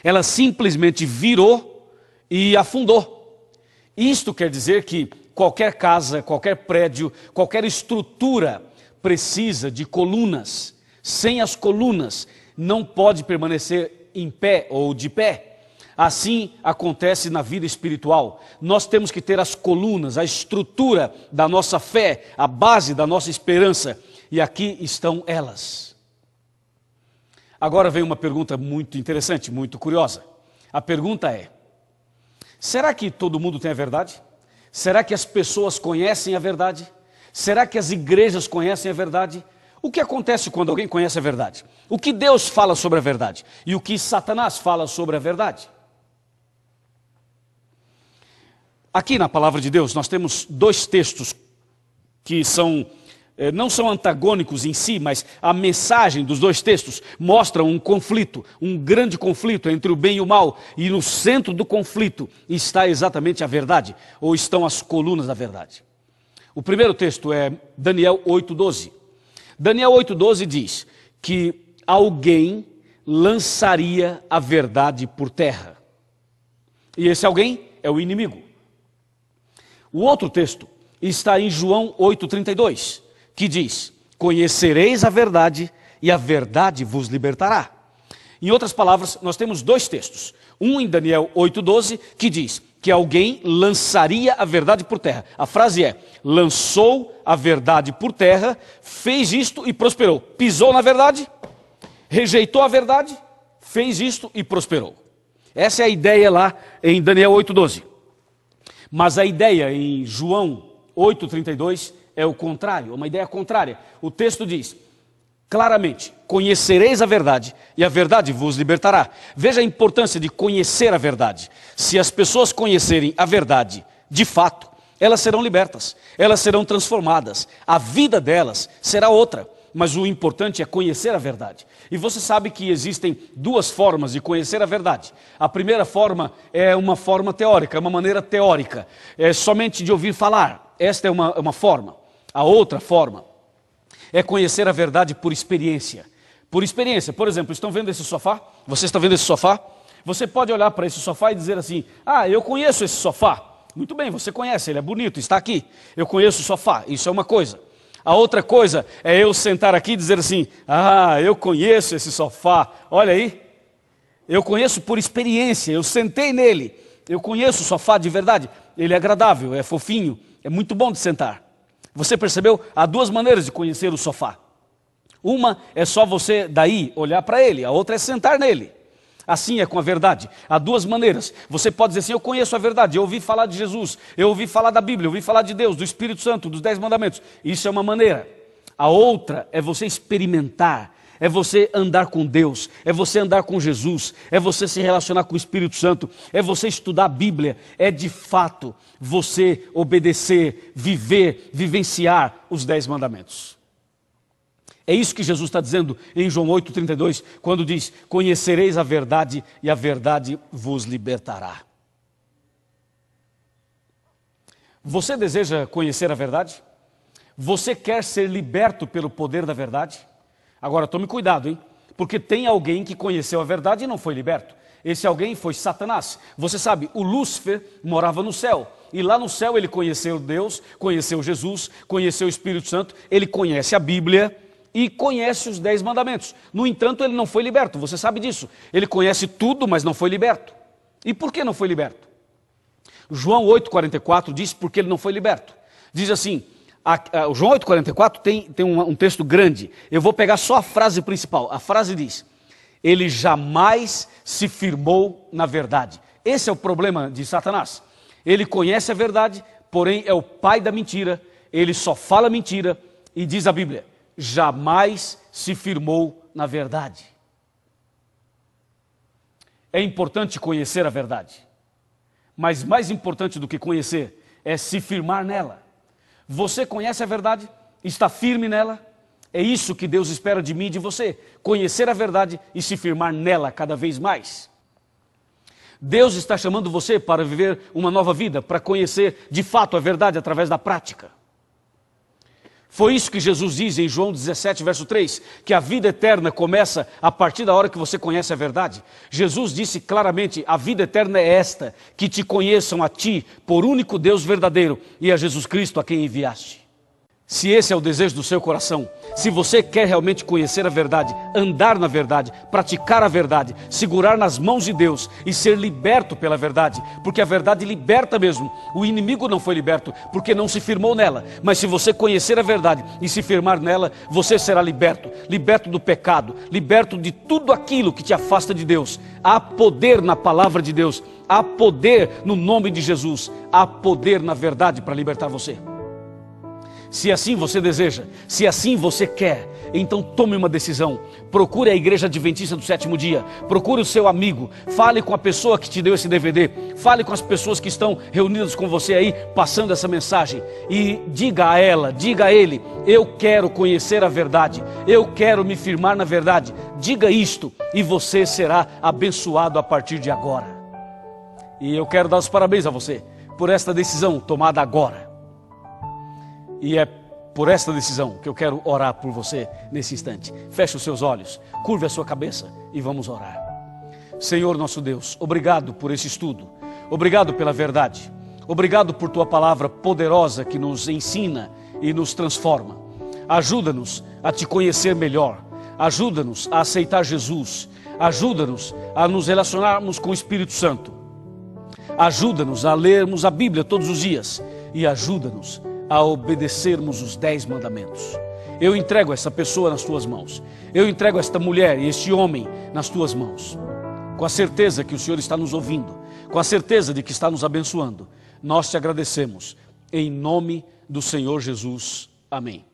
ela simplesmente virou e afundou. Isto quer dizer que qualquer casa, qualquer prédio, qualquer estrutura precisa de colunas. Sem as colunas, não pode permanecer em pé ou de pé. Assim acontece na vida espiritual. Nós temos que ter as colunas, a estrutura da nossa fé, a base da nossa esperança. E aqui estão elas. Agora vem uma pergunta muito interessante, muito curiosa. A pergunta é: será que todo mundo tem a verdade? Será que as pessoas conhecem a verdade? Será que as igrejas conhecem a verdade? O que acontece quando alguém conhece a verdade? O que Deus fala sobre a verdade? E o que Satanás fala sobre a verdade? Aqui na palavra de Deus nós temos 2 textos que não são antagônicos em si, mas a mensagem dos 2 textos mostra um conflito, um grande conflito entre o bem e o mal, e no centro do conflito está exatamente a verdade, ou estão as colunas da verdade. O primeiro texto é Daniel 8:12. Daniel 8:12 diz que alguém lançaria a verdade por terra. E esse alguém é o inimigo. O outro texto está em João 8:32. Que diz: conhecereis a verdade e a verdade vos libertará. Em outras palavras, nós temos 2 textos. Um em Daniel 8:12, que diz que alguém lançaria a verdade por terra. A frase é: lançou a verdade por terra, fez isto e prosperou. Pisou na verdade, rejeitou a verdade, fez isto e prosperou. Essa é a ideia lá em Daniel 8:12. Mas a ideia em João 8:32 é o contrário, uma ideia contrária. O texto diz claramente: conhecereis a verdade e a verdade vos libertará. Veja a importância de conhecer a verdade. Se as pessoas conhecerem a verdade de fato, elas serão libertas, elas serão transformadas, a vida delas será outra. Mas o importante é conhecer a verdade. E você sabe que existem 2 formas de conhecer a verdade. A primeira forma é uma forma teórica, é uma maneira teórica, é somente de ouvir falar. Esta é uma forma. A outra forma é conhecer a verdade por experiência. Por experiência, por exemplo, estão vendo esse sofá? Você está vendo esse sofá? Você pode olhar para esse sofá e dizer assim: ah, eu conheço esse sofá. Muito bem, você conhece, ele é bonito, está aqui. Eu conheço o sofá, isso é uma coisa. A outra coisa é eu sentar aqui e dizer assim: ah, eu conheço esse sofá, olha aí. Eu conheço por experiência, eu sentei nele. Eu conheço o sofá de verdade, ele é agradável, é fofinho, é muito bom de sentar. Você percebeu? Há 2 maneiras de conhecer o sofá. Uma é só você daí olhar para ele, a outra é sentar nele. Assim é com a verdade. Há 2 maneiras. Você pode dizer assim: eu conheço a verdade, eu ouvi falar de Jesus, eu ouvi falar da Bíblia, eu ouvi falar de Deus, do Espírito Santo, dos 10 mandamentos. Isso é uma maneira. A outra é você experimentar, é você andar com Deus, é você andar com Jesus, é você se relacionar com o Espírito Santo, é você estudar a Bíblia, é de fato você obedecer, viver, vivenciar os 10 mandamentos. É isso que Jesus está dizendo em João 8:32, quando diz: conhecereis a verdade e a verdade vos libertará. Você deseja conhecer a verdade? Você quer ser liberto pelo poder da verdade? Agora tome cuidado, hein? Porque tem alguém que conheceu a verdade e não foi liberto. Esse alguém foi Satanás. Você sabe, o Lúcifer morava no céu. E lá no céu ele conheceu Deus, conheceu Jesus, conheceu o Espírito Santo. Ele conhece a Bíblia e conhece os 10 mandamentos. No entanto, ele não foi liberto, você sabe disso. Ele conhece tudo, mas não foi liberto. E por que não foi liberto? João 8,44 diz porque ele não foi liberto. Diz assim, João 8,44 tem um texto grande. Eu vou pegar só a frase principal. A frase diz, ele jamais se firmou na verdade. Esse é o problema de Satanás. Ele conhece a verdade, porém é o pai da mentira. Ele só fala mentira e diz a Bíblia, jamais se firmou na verdade. É importante conhecer a verdade, mas mais importante do que conhecer é se firmar nela. Você conhece a verdade, está firme nela, é isso que Deus espera de mim e de você, conhecer a verdade e se firmar nela cada vez mais. Deus está chamando você para viver uma nova vida, para conhecer de fato a verdade através da prática. Foi isso que Jesus diz em João 17, verso 3, que a vida eterna começa a partir da hora que você conhece a verdade. Jesus disse claramente, a vida eterna é esta, que te conheçam a ti, por único Deus verdadeiro, e a Jesus Cristo a quem enviaste. Se esse é o desejo do seu coração, se você quer realmente conhecer a verdade, andar na verdade, praticar a verdade, segurar nas mãos de Deus e ser liberto pela verdade, porque a verdade liberta mesmo. O inimigo não foi liberto porque não se firmou nela, mas se você conhecer a verdade e se firmar nela, você será liberto, liberto do pecado, liberto de tudo aquilo que te afasta de Deus. Há poder na palavra de Deus, há poder no nome de Jesus, há poder na verdade para libertar você. Se assim você deseja, se assim você quer, então tome uma decisão. Procure a Igreja Adventista do Sétimo Dia, procure o seu amigo, fale com a pessoa que te deu esse DVD, fale com as pessoas que estão reunidas com você aí, passando essa mensagem, e diga a ela, diga a ele, eu quero conhecer a verdade, eu quero me firmar na verdade. Diga isto e você será abençoado a partir de agora. E eu quero dar os parabéns a você por esta decisão tomada agora. E é por esta decisão que eu quero orar por você nesse instante. Feche os seus olhos, curve a sua cabeça e vamos orar. Senhor nosso Deus, obrigado por esse estudo, obrigado pela verdade, obrigado por tua palavra poderosa que nos ensina e nos transforma. Ajuda-nos a te conhecer melhor, ajuda-nos a aceitar Jesus, ajuda-nos a nos relacionarmos com o Espírito Santo, ajuda-nos a lermos a Bíblia todos os dias e ajuda-nos a obedecermos os 10 mandamentos. Eu entrego essa pessoa nas tuas mãos. Eu entrego esta mulher e este homem nas tuas mãos. Com a certeza que o Senhor está nos ouvindo, com a certeza de que está nos abençoando, nós te agradecemos. Em nome do Senhor Jesus. Amém.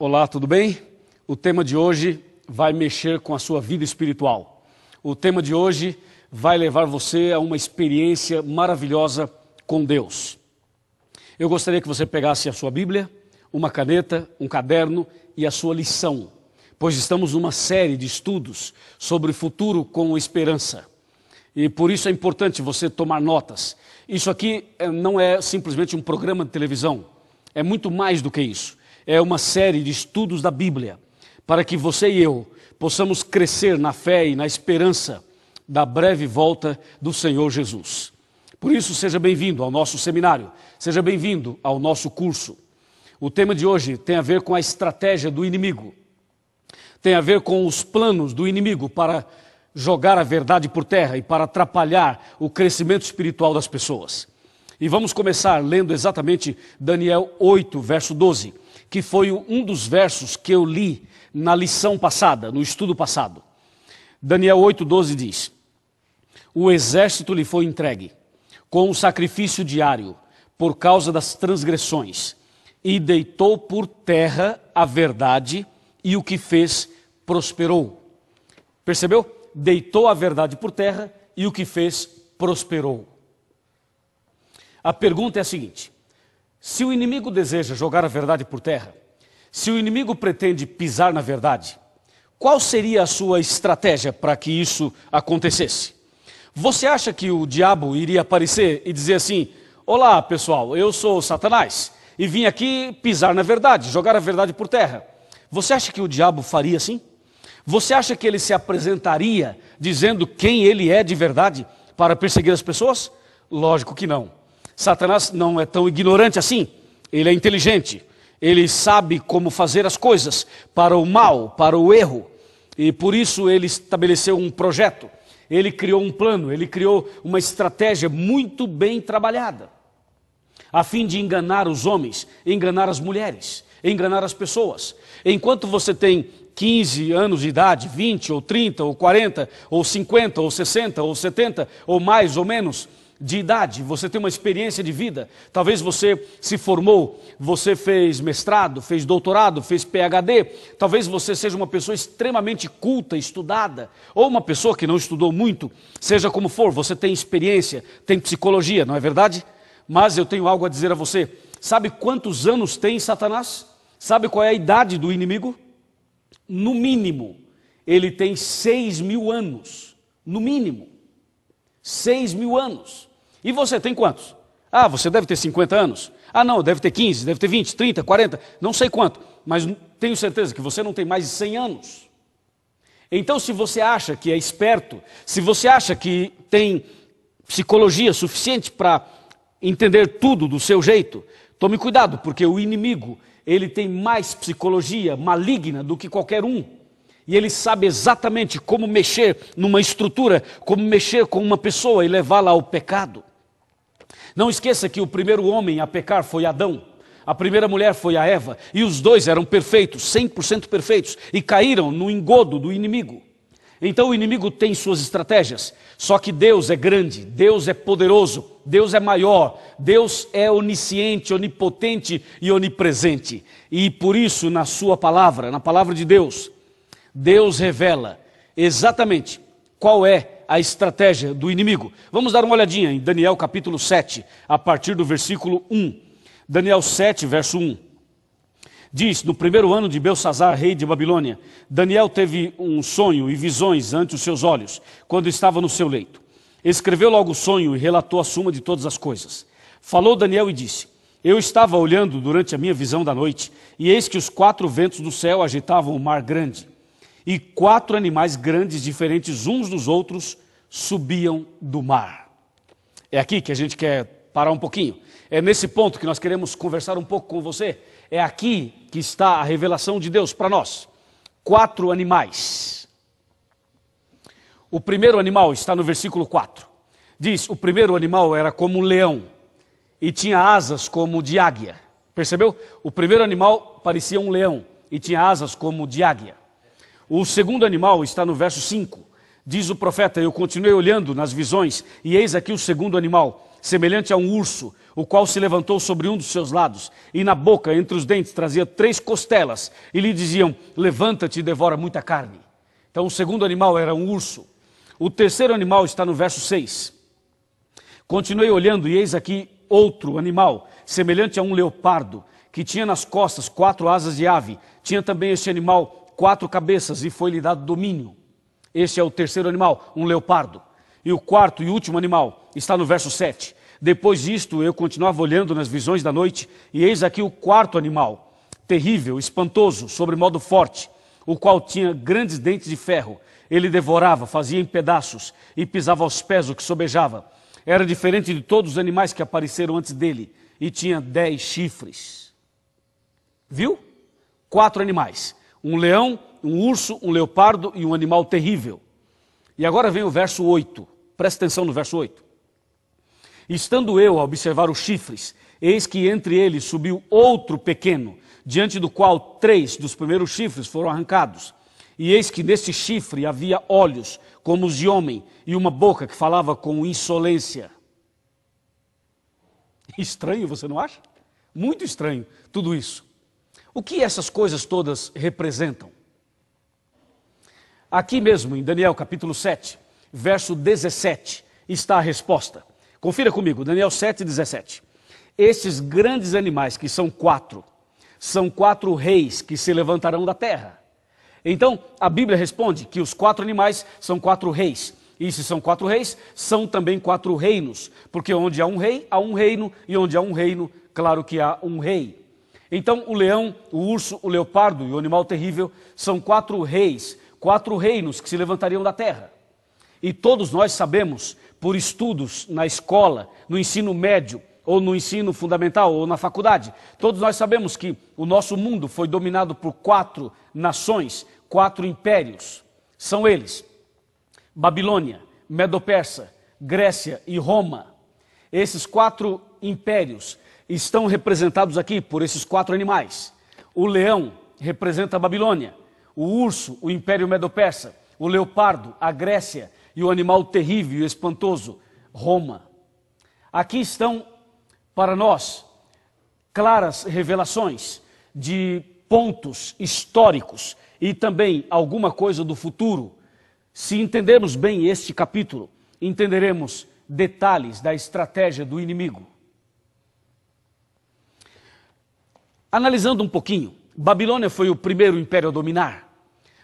Olá, tudo bem? O tema de hoje vai mexer com a sua vida espiritual. O tema de hoje vai levar você a uma experiência maravilhosa com Deus. Eu gostaria que você pegasse a sua Bíblia, uma caneta, um caderno e a sua lição, pois estamos numa série de estudos sobre o futuro com esperança. E por isso é importante você tomar notas. Isso aqui não é simplesmente um programa de televisão. É muito mais do que isso. É uma série de estudos da Bíblia, para que você e eu possamos crescer na fé e na esperança da breve volta do Senhor Jesus. Por isso, seja bem-vindo ao nosso seminário, seja bem-vindo ao nosso curso. O tema de hoje tem a ver com a estratégia do inimigo, tem a ver com os planos do inimigo para jogar a verdade por terra e para atrapalhar o crescimento espiritual das pessoas. E vamos começar lendo exatamente Daniel 8, verso 12, que foi um dos versos que eu li na lição passada, no estudo passado. Daniel 8, 12 diz: o exército lhe foi entregue com o sacrifício diário por causa das transgressões, e deitou por terra a verdade, e o que fez prosperou. Percebeu? Deitou a verdade por terra, e o que fez prosperou. A pergunta é a seguinte: se o inimigo deseja jogar a verdade por terra, se o inimigo pretende pisar na verdade, qual seria a sua estratégia para que isso acontecesse? Você acha que o diabo iria aparecer e dizer assim: olá pessoal, eu sou Satanás e vim aqui pisar na verdade, jogar a verdade por terra? Você acha que o diabo faria assim? Você acha que ele se apresentaria dizendo quem ele é de verdade para perseguir as pessoas? Lógico que não. Satanás não é tão ignorante assim. Ele é inteligente. Ele sabe como fazer as coisas para o mal, para o erro. E por isso ele estabeleceu um projeto. Ele criou um plano, ele criou uma estratégia muito bem trabalhada, a fim de enganar os homens, enganar as mulheres, enganar as pessoas. Enquanto você tem 15 anos de idade, 20 ou 30 ou 40 ou 50 ou 60 ou 70 ou mais ou menos de idade, você tem uma experiência de vida, talvez você se formou, você fez mestrado, fez doutorado, fez PhD, talvez você seja uma pessoa extremamente culta, estudada, ou uma pessoa que não estudou muito, seja como for, você tem experiência, tem psicologia, não é verdade? Mas eu tenho algo a dizer a você. Sabe quantos anos tem Satanás? Sabe qual é a idade do inimigo? No mínimo, ele tem 6.000 anos, no mínimo, 6.000 anos. E você tem quantos? Ah, você deve ter 50 anos. Ah, não, deve ter 15, deve ter 20, 30, 40, não sei quanto. Mas tenho certeza que você não tem mais de 100 anos. Então, se você acha que é esperto, se você acha que tem psicologia suficiente para entender tudo do seu jeito, tome cuidado, porque o inimigo, ele tem mais psicologia maligna do que qualquer um. E ele sabe exatamente como mexer numa estrutura, como mexer com uma pessoa e levá-la ao pecado. Não esqueça que o primeiro homem a pecar foi Adão, a primeira mulher foi a Eva, e os dois eram perfeitos, 100% perfeitos, e caíram no engodo do inimigo. Então o inimigo tem suas estratégias, só que Deus é grande, Deus é poderoso, Deus é maior, Deus é onisciente, onipotente e onipresente. E por isso, na sua palavra, na palavra de Deus, Deus revela exatamente qual é a estratégia do inimigo. Vamos dar uma olhadinha em Daniel capítulo 7, a partir do versículo 1. Daniel 7, verso 1. Diz: no primeiro ano de Belsazar, rei de Babilônia, Daniel teve um sonho e visões ante os seus olhos, quando estava no seu leito. Escreveu logo o sonho e relatou a suma de todas as coisas. Falou Daniel e disse: eu estava olhando durante a minha visão da noite, e eis que os 4 ventos do céu agitavam o mar grande, e 4 animais grandes, diferentes uns dos outros, subiam do mar. É aqui que a gente quer parar um pouquinho. É nesse ponto que nós queremos conversar um pouco com você. É aqui que está a revelação de Deus para nós. 4 animais. O primeiro animal está no versículo 4. Diz: o primeiro animal era como um leão e tinha asas como de águia. Percebeu? O primeiro animal parecia um leão e tinha asas como de águia. O segundo animal está no verso 5. Diz o profeta: eu continuei olhando nas visões, e eis aqui o segundo animal, semelhante a um urso, o qual se levantou sobre um dos seus lados, e na boca, entre os dentes, trazia 3 costelas, e lhe diziam: levanta-te e devora muita carne. Então o segundo animal era um urso. O terceiro animal está no verso 6. Continuei olhando, e eis aqui outro animal, semelhante a um leopardo, que tinha nas costas 4 asas de ave. Tinha também este animal 4 cabeças, e foi-lhe dado domínio. Este é o terceiro animal, um leopardo. E o quarto e último animal está no verso 7. Depois disto, eu continuava olhando nas visões da noite, e eis aqui o quarto animal, terrível, espantoso, sobremodo forte, o qual tinha grandes dentes de ferro. Ele devorava, fazia em pedaços, e pisava aos pés o que sobejava. Era diferente de todos os animais que apareceram antes dele, e tinha 10 chifres. Viu? 4 animais. Um leão, um urso, um leopardo e um animal terrível. E agora vem o verso 8. Presta atenção no verso 8. Estando eu a observar os chifres, eis que entre eles subiu outro pequeno, diante do qual 3 dos primeiros chifres foram arrancados. E eis que neste chifre havia olhos, como os de homem, e uma boca que falava com insolência. Estranho, você não acha? Muito estranho tudo isso. O que essas coisas todas representam? Aqui mesmo, em Daniel capítulo 7, verso 17, está a resposta. Confira comigo, Daniel 7, 17. Estes grandes animais, que são 4, são 4 reis que se levantarão da terra. Então, a Bíblia responde que os 4 animais são 4 reis. E se são 4 reis, são também 4 reinos. Porque onde há um rei, há um reino. E onde há um reino, claro que há um rei. Então, o leão, o urso, o leopardo e o animal terrível são 4 reis, 4 reinos que se levantariam da terra. E todos nós sabemos, por estudos na escola, no ensino médio, ou no ensino fundamental, ou na faculdade, todos nós sabemos que o nosso mundo foi dominado por 4 nações, 4 impérios. São eles: Babilônia, Medo-Persa, Grécia e Roma. Esses 4 impérios estão representados aqui por esses 4 animais. O leão representa a Babilônia, o urso, o Império Medo-Persa, o leopardo, a Grécia, e o animal terrível e espantoso, Roma. Aqui estão, para nós, claras revelações de pontos históricos e também alguma coisa do futuro. Se entendermos bem este capítulo, entenderemos detalhes da estratégia do inimigo. Analisando um pouquinho, Babilônia foi o primeiro império a dominar,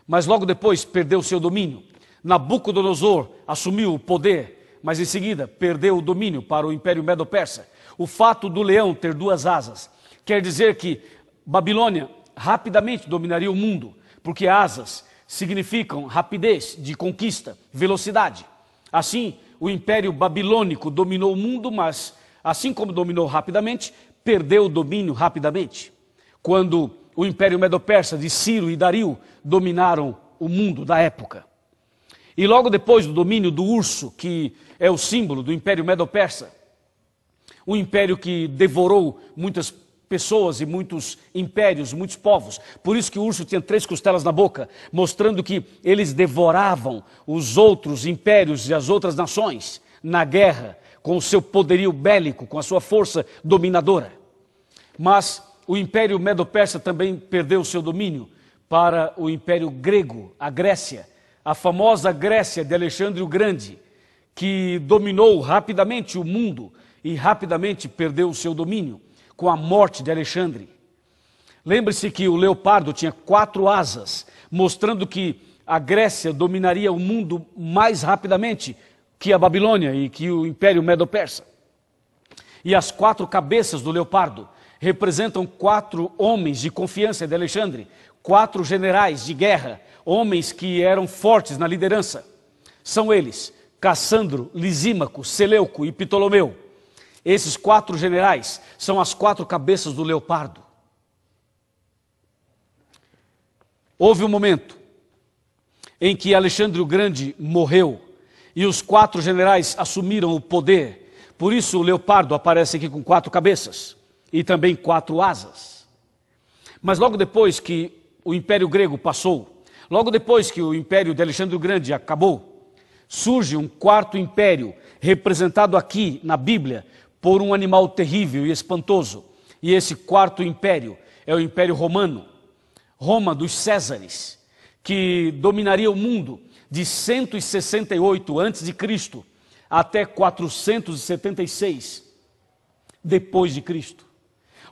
mas logo depois perdeu seu domínio. Nabucodonosor assumiu o poder, mas em seguida perdeu o domínio para o Império Medo-Persa. O fato do leão ter 2 asas quer dizer que Babilônia rapidamente dominaria o mundo, porque asas significam rapidez de conquista, velocidade. Assim, o Império Babilônico dominou o mundo, mas assim como dominou rapidamente, perdeu o domínio rapidamente. Quando o Império Medo-Persa de Ciro e Dario dominaram o mundo da época. E logo depois do domínio do urso, que é o símbolo do Império Medo-Persa, um império que devorou muitas pessoas e muitos impérios, muitos povos. Por isso que o urso tinha 3 costelas na boca, mostrando que eles devoravam os outros impérios e as outras nações na guerra, com o seu poderio bélico, com a sua força dominadora. Mas o Império Medo-Persa também perdeu o seu domínio para o Império Grego, a Grécia, a famosa Grécia de Alexandre o Grande, que dominou rapidamente o mundo e rapidamente perdeu o seu domínio com a morte de Alexandre. Lembre-se que o leopardo tinha 4 asas, mostrando que a Grécia dominaria o mundo mais rapidamente que a Babilônia e que o Império Medo-Persa. E as 4 cabeças do leopardo representam 4 homens de confiança de Alexandre, 4 generais de guerra, homens que eram fortes na liderança. São eles: Cassandro, Lisímaco, Seleuco e Ptolomeu. Esses 4 generais são as 4 cabeças do leopardo. Houve um momento em que Alexandre o Grande morreu e os 4 generais assumiram o poder. Por isso o leopardo aparece aqui com 4 cabeças e também 4 asas. Mas logo depois que o Império Grego passou, logo depois que o Império de Alexandre o Grande acabou, surge um 4º império, representado aqui na Bíblia por um animal terrível e espantoso. E esse 4º império é o Império Romano, Roma dos Césares, que dominaria o mundo de 168 a.C. até 476 depois de Cristo.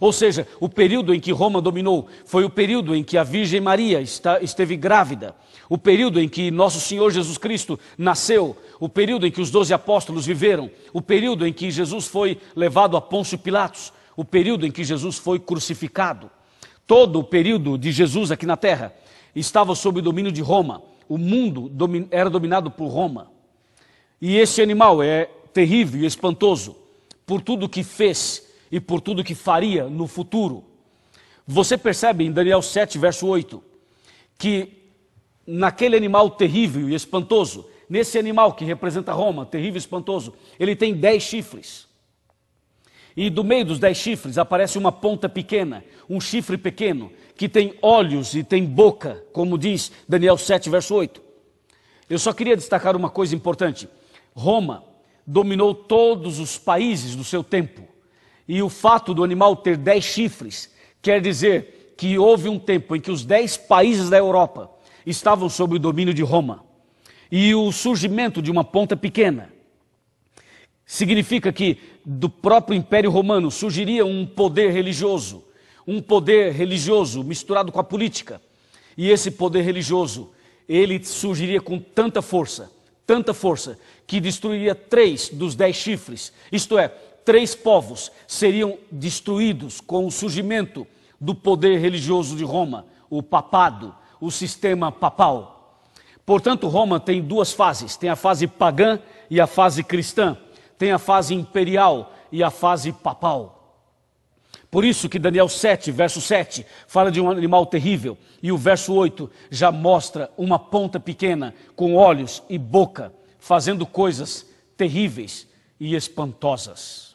Ou seja, o período em que Roma dominou foi o período em que a Virgem Maria esteve grávida, o período em que nosso Senhor Jesus Cristo nasceu, o período em que os 12 apóstolos viveram, o período em que Jesus foi levado a Pôncio Pilatos, o período em que Jesus foi crucificado. Todo o período de Jesus aqui na terra estava sob o domínio de Roma. O mundo era dominado por Roma. E esse animal é terrível e espantoso por tudo que fez e por tudo que faria no futuro. Você percebe em Daniel 7, verso 8, que naquele animal terrível e espantoso, nesse animal que representa Roma, terrível e espantoso, ele tem 10 chifres. E do meio dos 10 chifres aparece uma ponta pequena, um chifre pequeno, que tem olhos e tem boca, como diz Daniel 7, verso 8. Eu só queria destacar uma coisa importante. Roma dominou todos os países do seu tempo. E o fato do animal ter 10 chifres quer dizer que houve um tempo em que os 10 países da Europa estavam sob o domínio de Roma. E o surgimento de uma ponta pequena significa que do próprio Império Romano surgiria um poder religioso misturado com a política. E esse poder religioso, ele surgiria com tanta força, que destruiria 3 dos 10 chifres. Isto é, 3 povos seriam destruídos com o surgimento do poder religioso de Roma, o papado, o sistema papal. Portanto, Roma tem 2 fases, tem a fase pagã e a fase cristã. Tem a fase imperial e a fase papal. Por isso que Daniel 7, verso 7, fala de um animal terrível. E o verso 8 já mostra uma ponta pequena, com olhos e boca, fazendo coisas terríveis e espantosas.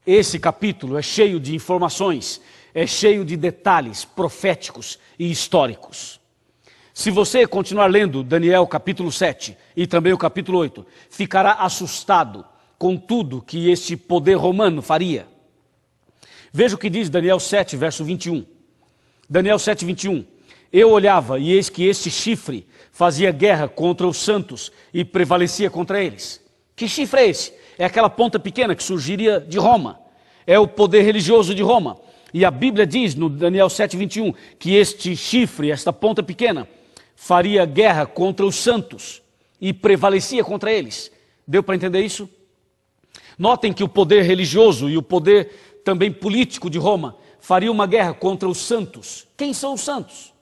Esse capítulo é cheio de informações, é cheio de detalhes proféticos e históricos. Se você continuar lendo Daniel capítulo 7 e também o capítulo 8, ficará assustado com tudo que este poder romano faria. Veja o que diz Daniel 7, verso 21. Daniel 7, 21. Eu olhava e eis que este chifre fazia guerra contra os santos e prevalecia contra eles. Que chifre é esse? É aquela ponta pequena que surgiria de Roma. É o poder religioso de Roma. E a Bíblia diz no Daniel 7, 21, que este chifre, esta ponta pequena, faria guerra contra os santos e prevalecia contra eles. Deu para entender isso? Notem que o poder religioso e o poder também político de Roma faria uma guerra contra os santos. Quem são os santos?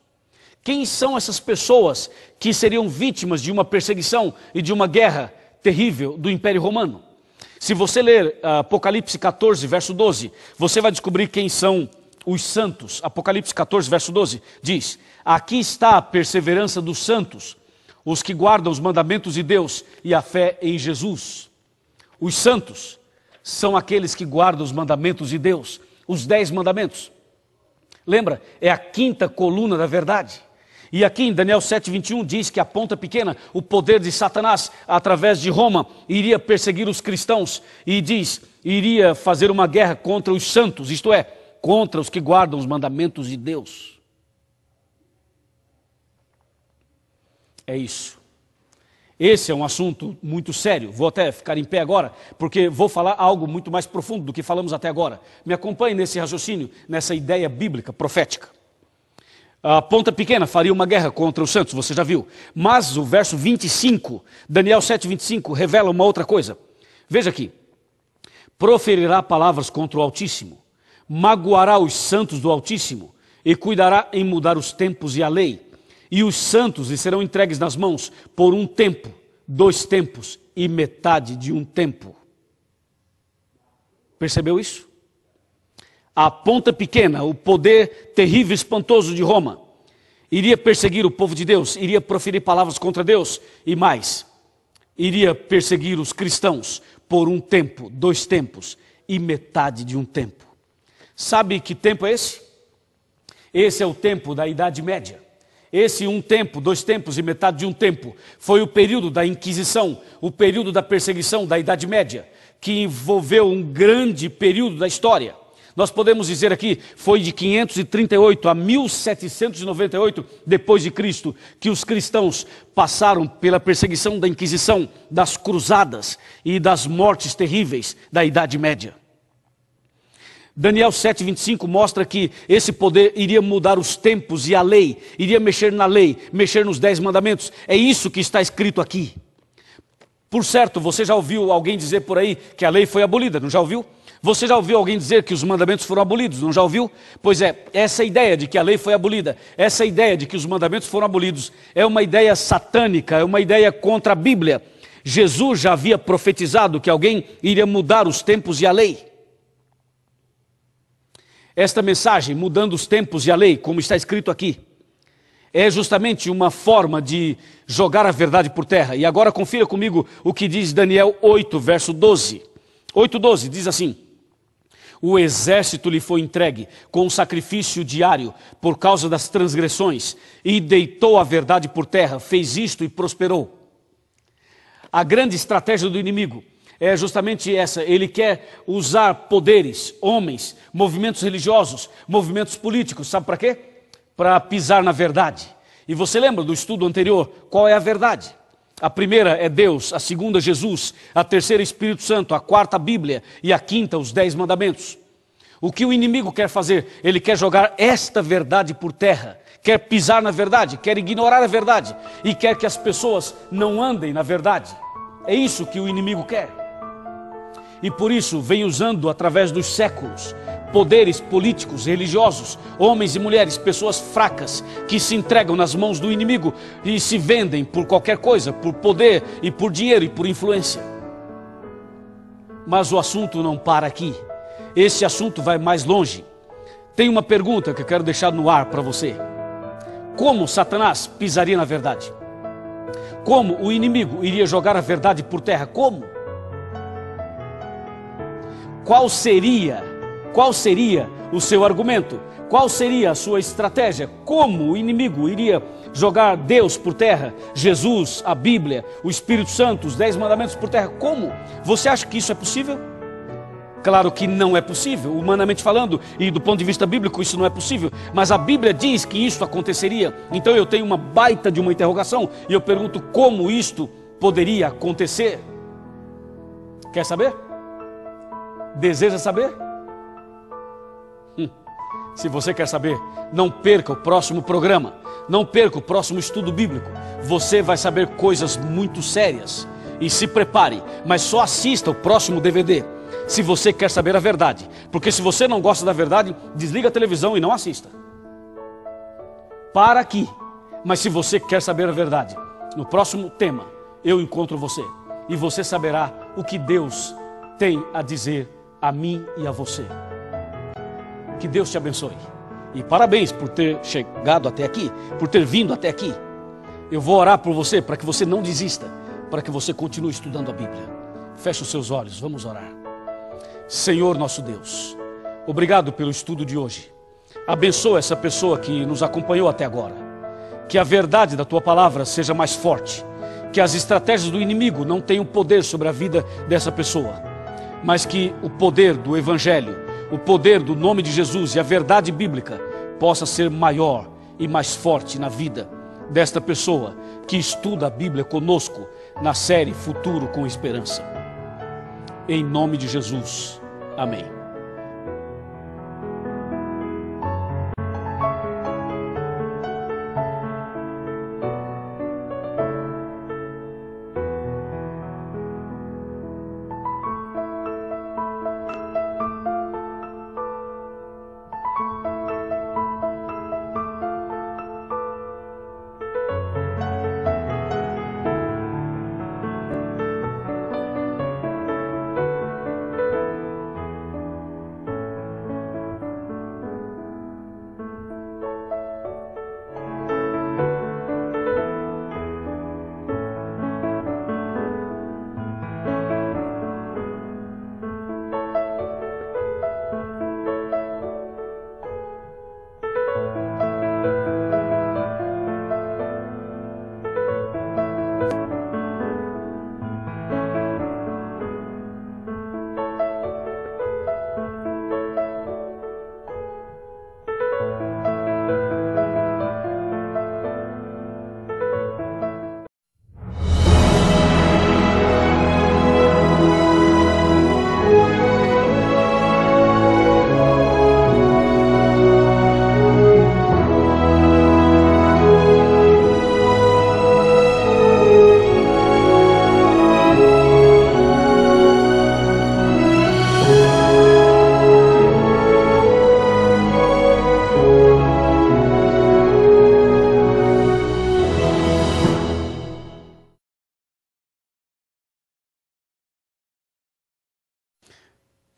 Quem são essas pessoas que seriam vítimas de uma perseguição e de uma guerra terrível do Império Romano? Se você ler Apocalipse 14, verso 12, você vai descobrir quem são os santos. Apocalipse 14, verso 12, diz: aqui está a perseverança dos santos, os que guardam os mandamentos de Deus e a fé em Jesus. Os santos são aqueles que guardam os mandamentos de Deus, os 10 mandamentos. Lembra? É a 5ª coluna da verdade. E aqui em Daniel 7, 21 diz que a ponta pequena, o poder de Satanás, através de Roma, iria perseguir os cristãos. E diz, iria fazer uma guerra contra os santos, isto é, contra os que guardam os mandamentos de Deus. É isso. Esse é um assunto muito sério. Vou até ficar em pé agora, porque vou falar algo muito mais profundo do que falamos até agora. Me acompanhe nesse raciocínio, nessa ideia bíblica, profética. A ponta pequena faria uma guerra contra os santos, você já viu. Mas o verso 25, Daniel 7, 25, revela uma outra coisa. Veja aqui. Proferirá palavras contra o Altíssimo, magoará os santos do Altíssimo e cuidará em mudar os tempos e a lei. E os santos lhe serão entregues nas mãos por 1 tempo, 2 tempos e metade de 1 tempo. Percebeu isso? A ponta pequena, o poder terrível e espantoso de Roma, iria perseguir o povo de Deus, iria proferir palavras contra Deus e mais, iria perseguir os cristãos por 1 tempo, 2 tempos e metade de 1 tempo. Sabe que tempo é esse? Esse é o tempo da Idade Média. Esse 1 tempo, 2 tempos e metade de 1 tempo foi o período da Inquisição, o período da perseguição da Idade Média, que envolveu um grande período da história. Nós podemos dizer aqui, foi de 538 a 1798 depois de Cristo que os cristãos passaram pela perseguição da Inquisição, das cruzadas e das mortes terríveis da Idade Média. Daniel 7:25 mostra que esse poder iria mudar os tempos e a lei, iria mexer na lei, mexer nos 10 mandamentos. É isso que está escrito aqui. Por certo, você já ouviu alguém dizer por aí que a lei foi abolida, não já ouviu? Você já ouviu alguém dizer que os mandamentos foram abolidos, não já ouviu? Pois é, essa ideia de que a lei foi abolida, essa ideia de que os mandamentos foram abolidos, é uma ideia satânica, é uma ideia contra a Bíblia. Jesus já havia profetizado que alguém iria mudar os tempos e a lei. Esta mensagem, mudando os tempos e a lei, como está escrito aqui, é justamente uma forma de jogar a verdade por terra. E agora confira comigo o que diz Daniel 8, verso 12. 8:12 diz assim: o exército lhe foi entregue com um sacrifício diário por causa das transgressões e deitou a verdade por terra, fez isto e prosperou. A grande estratégia do inimigo é justamente essa. Ele quer usar poderes, homens, movimentos religiosos, movimentos políticos, sabe para quê? Para pisar na verdade. E você lembra do estudo anterior? Qual é a verdade? A primeira é Deus, a segunda Jesus, a terceira Espírito Santo, a quarta Bíblia e a quinta os 10 mandamentos. O que o inimigo quer fazer? Ele quer jogar esta verdade por terra, quer pisar na verdade, quer ignorar a verdade e quer que as pessoas não andem na verdade. É isso que o inimigo quer. E por isso vem usando através dos séculos poderes políticos, religiosos, homens e mulheres, pessoas fracas que se entregam nas mãos do inimigo e se vendem por qualquer coisa, por poder e por dinheiro e por influência. Mas o assunto não para aqui. Esse assunto vai mais longe. Tem uma pergunta que eu quero deixar no ar para você. Como Satanás pisaria na verdade? Como o inimigo iria jogar a verdade por terra? Como? Qual seria o seu argumento? Qual seria a sua estratégia? Como o inimigo iria jogar Deus por terra, Jesus, a Bíblia, o Espírito Santo, os 10 mandamentos por terra? Como? Você acha que isso é possível? Claro que não é possível, humanamente falando, e do ponto de vista bíblico isso não é possível, mas a Bíblia diz que isso aconteceria. Então eu tenho uma baita de uma interrogação e eu pergunto como isto poderia acontecer. Quer saber? Deseja saber? Se você quer saber, não perca o próximo programa, não perca o próximo estudo bíblico. Você vai saber coisas muito sérias. E se prepare, mas só assista o próximo DVD se você quer saber a verdade. Porque se você não gosta da verdade, desliga a televisão e não assista. Para aqui. Mas se você quer saber a verdade, no próximo tema eu encontro você e você saberá o que Deus tem a dizer a mim e a você. Que Deus te abençoe. E parabéns por ter chegado até aqui, por ter vindo até aqui. Eu vou orar por você para que você não desista, para que você continue estudando a Bíblia. Feche os seus olhos, vamos orar. Senhor nosso Deus, obrigado pelo estudo de hoje. Abençoa essa pessoa que nos acompanhou até agora. Que a verdade da tua palavra seja mais forte. Que as estratégias do inimigo não tenham poder sobre a vida dessa pessoa, mas que o poder do Evangelho, o poder do nome de Jesus e a verdade bíblica possa ser maior e mais forte na vida desta pessoa que estuda a Bíblia conosco na série Futuro com Esperança. Em nome de Jesus. Amém.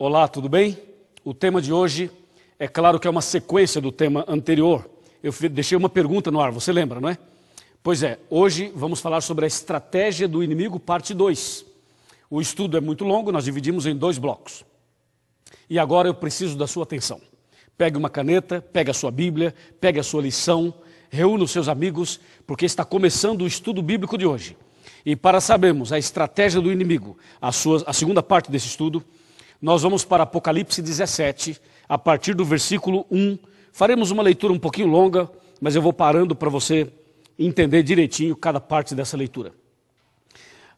Olá, tudo bem? O tema de hoje, é claro que é uma sequência do tema anterior. Eu deixei uma pergunta no ar, você lembra, não é? Pois é, hoje vamos falar sobre a estratégia do inimigo, parte 2. O estudo é muito longo, nós dividimos em 2 blocos. E agora eu preciso da sua atenção. Pegue uma caneta, pegue a sua Bíblia, pegue a sua lição, reúna os seus amigos, porque está começando o estudo bíblico de hoje. E para sabermos a estratégia do inimigo, a segunda parte desse estudo, nós vamos para Apocalipse 17, a partir do versículo 1. Faremos uma leitura um pouquinho longa, mas eu vou parando para você entender direitinho cada parte dessa leitura.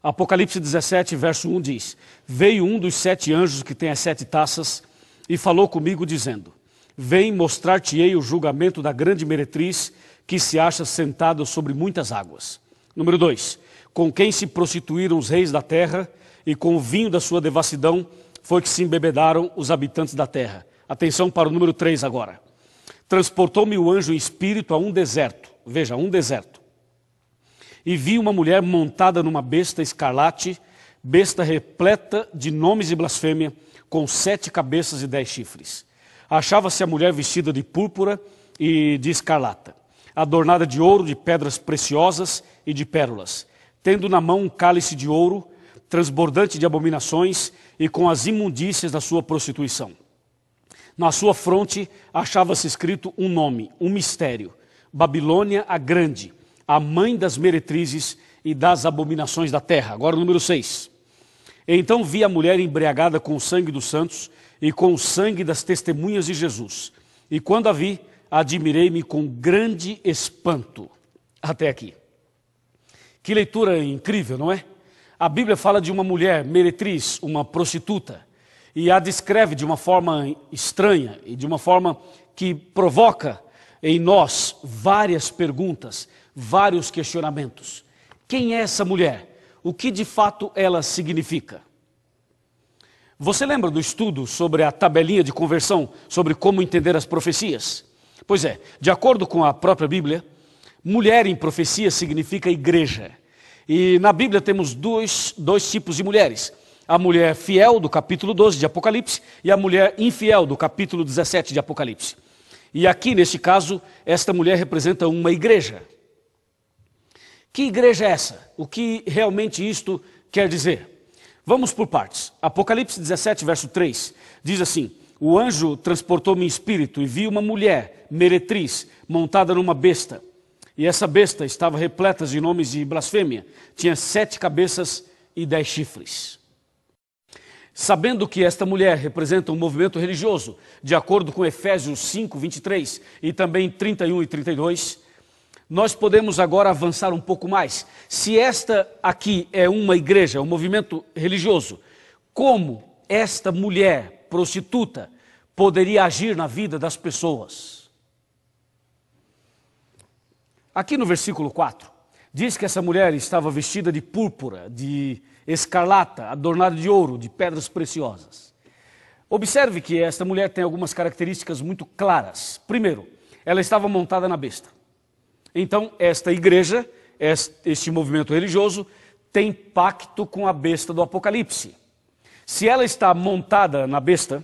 Apocalipse 17, verso 1 diz: Veio um dos 7 anjos que tem as 7 taças e falou comigo dizendo: Vem mostrar-te-ei o julgamento da grande meretriz que se acha sentada sobre muitas águas. Número 2, com quem se prostituíram os reis da terra e com o vinho da sua devassidão foi que se embebedaram os habitantes da terra. Atenção para o número 3 agora. Transportou-me o anjo em espírito a um deserto. Veja, um deserto. E vi uma mulher montada numa besta escarlate, besta repleta de nomes e blasfêmia, com 7 cabeças e 10 chifres. Achava-se a mulher vestida de púrpura e de escarlata, adornada de ouro, de pedras preciosas e de pérolas, tendo na mão um cálice de ouro, transbordante de abominações e com as imundícias da sua prostituição. Na sua fronte achava-se escrito um nome, um mistério: Babilônia a Grande, a mãe das meretrizes e das abominações da terra. Agora o número 6. Então vi a mulher embriagada com o sangue dos santos e com o sangue das testemunhas de Jesus. E quando a vi, admirei-me com grande espanto. Até aqui. Que leitura incrível, não é? A Bíblia fala de uma mulher meretriz, uma prostituta, e a descreve de uma forma estranha e de uma forma que provoca em nós várias perguntas, vários questionamentos. Quem é essa mulher? O que de fato ela significa? Você lembra do estudo sobre a tabelinha de conversão, sobre como entender as profecias? Pois é, de acordo com a própria Bíblia, mulher em profecia significa igreja. E na Bíblia temos dois tipos de mulheres. A mulher fiel, do capítulo 12 de Apocalipse, e a mulher infiel, do capítulo 17 de Apocalipse. E aqui, neste caso, esta mulher representa uma igreja. Que igreja é essa? O que realmente isto quer dizer? Vamos por partes. Apocalipse 17, verso 3, diz assim: O anjo transportou-me em espírito e vi uma mulher, meretriz, montada numa besta. E essa besta estava repleta de nomes de blasfêmia. Tinha 7 cabeças e 10 chifres. Sabendo que esta mulher representa um movimento religioso, de acordo com Efésios 5, 23 e também 31 e 32, nós podemos agora avançar um pouco mais. Se esta aqui é uma igreja, um movimento religioso, como esta mulher prostituta poderia agir na vida das pessoas? Aqui no versículo 4, diz que essa mulher estava vestida de púrpura, de escarlata, adornada de ouro, de pedras preciosas. Observe que esta mulher tem algumas características muito claras. Primeiro, ela estava montada na besta. Então, esta igreja, este movimento religioso, tem pacto com a besta do Apocalipse. Se ela está montada na besta,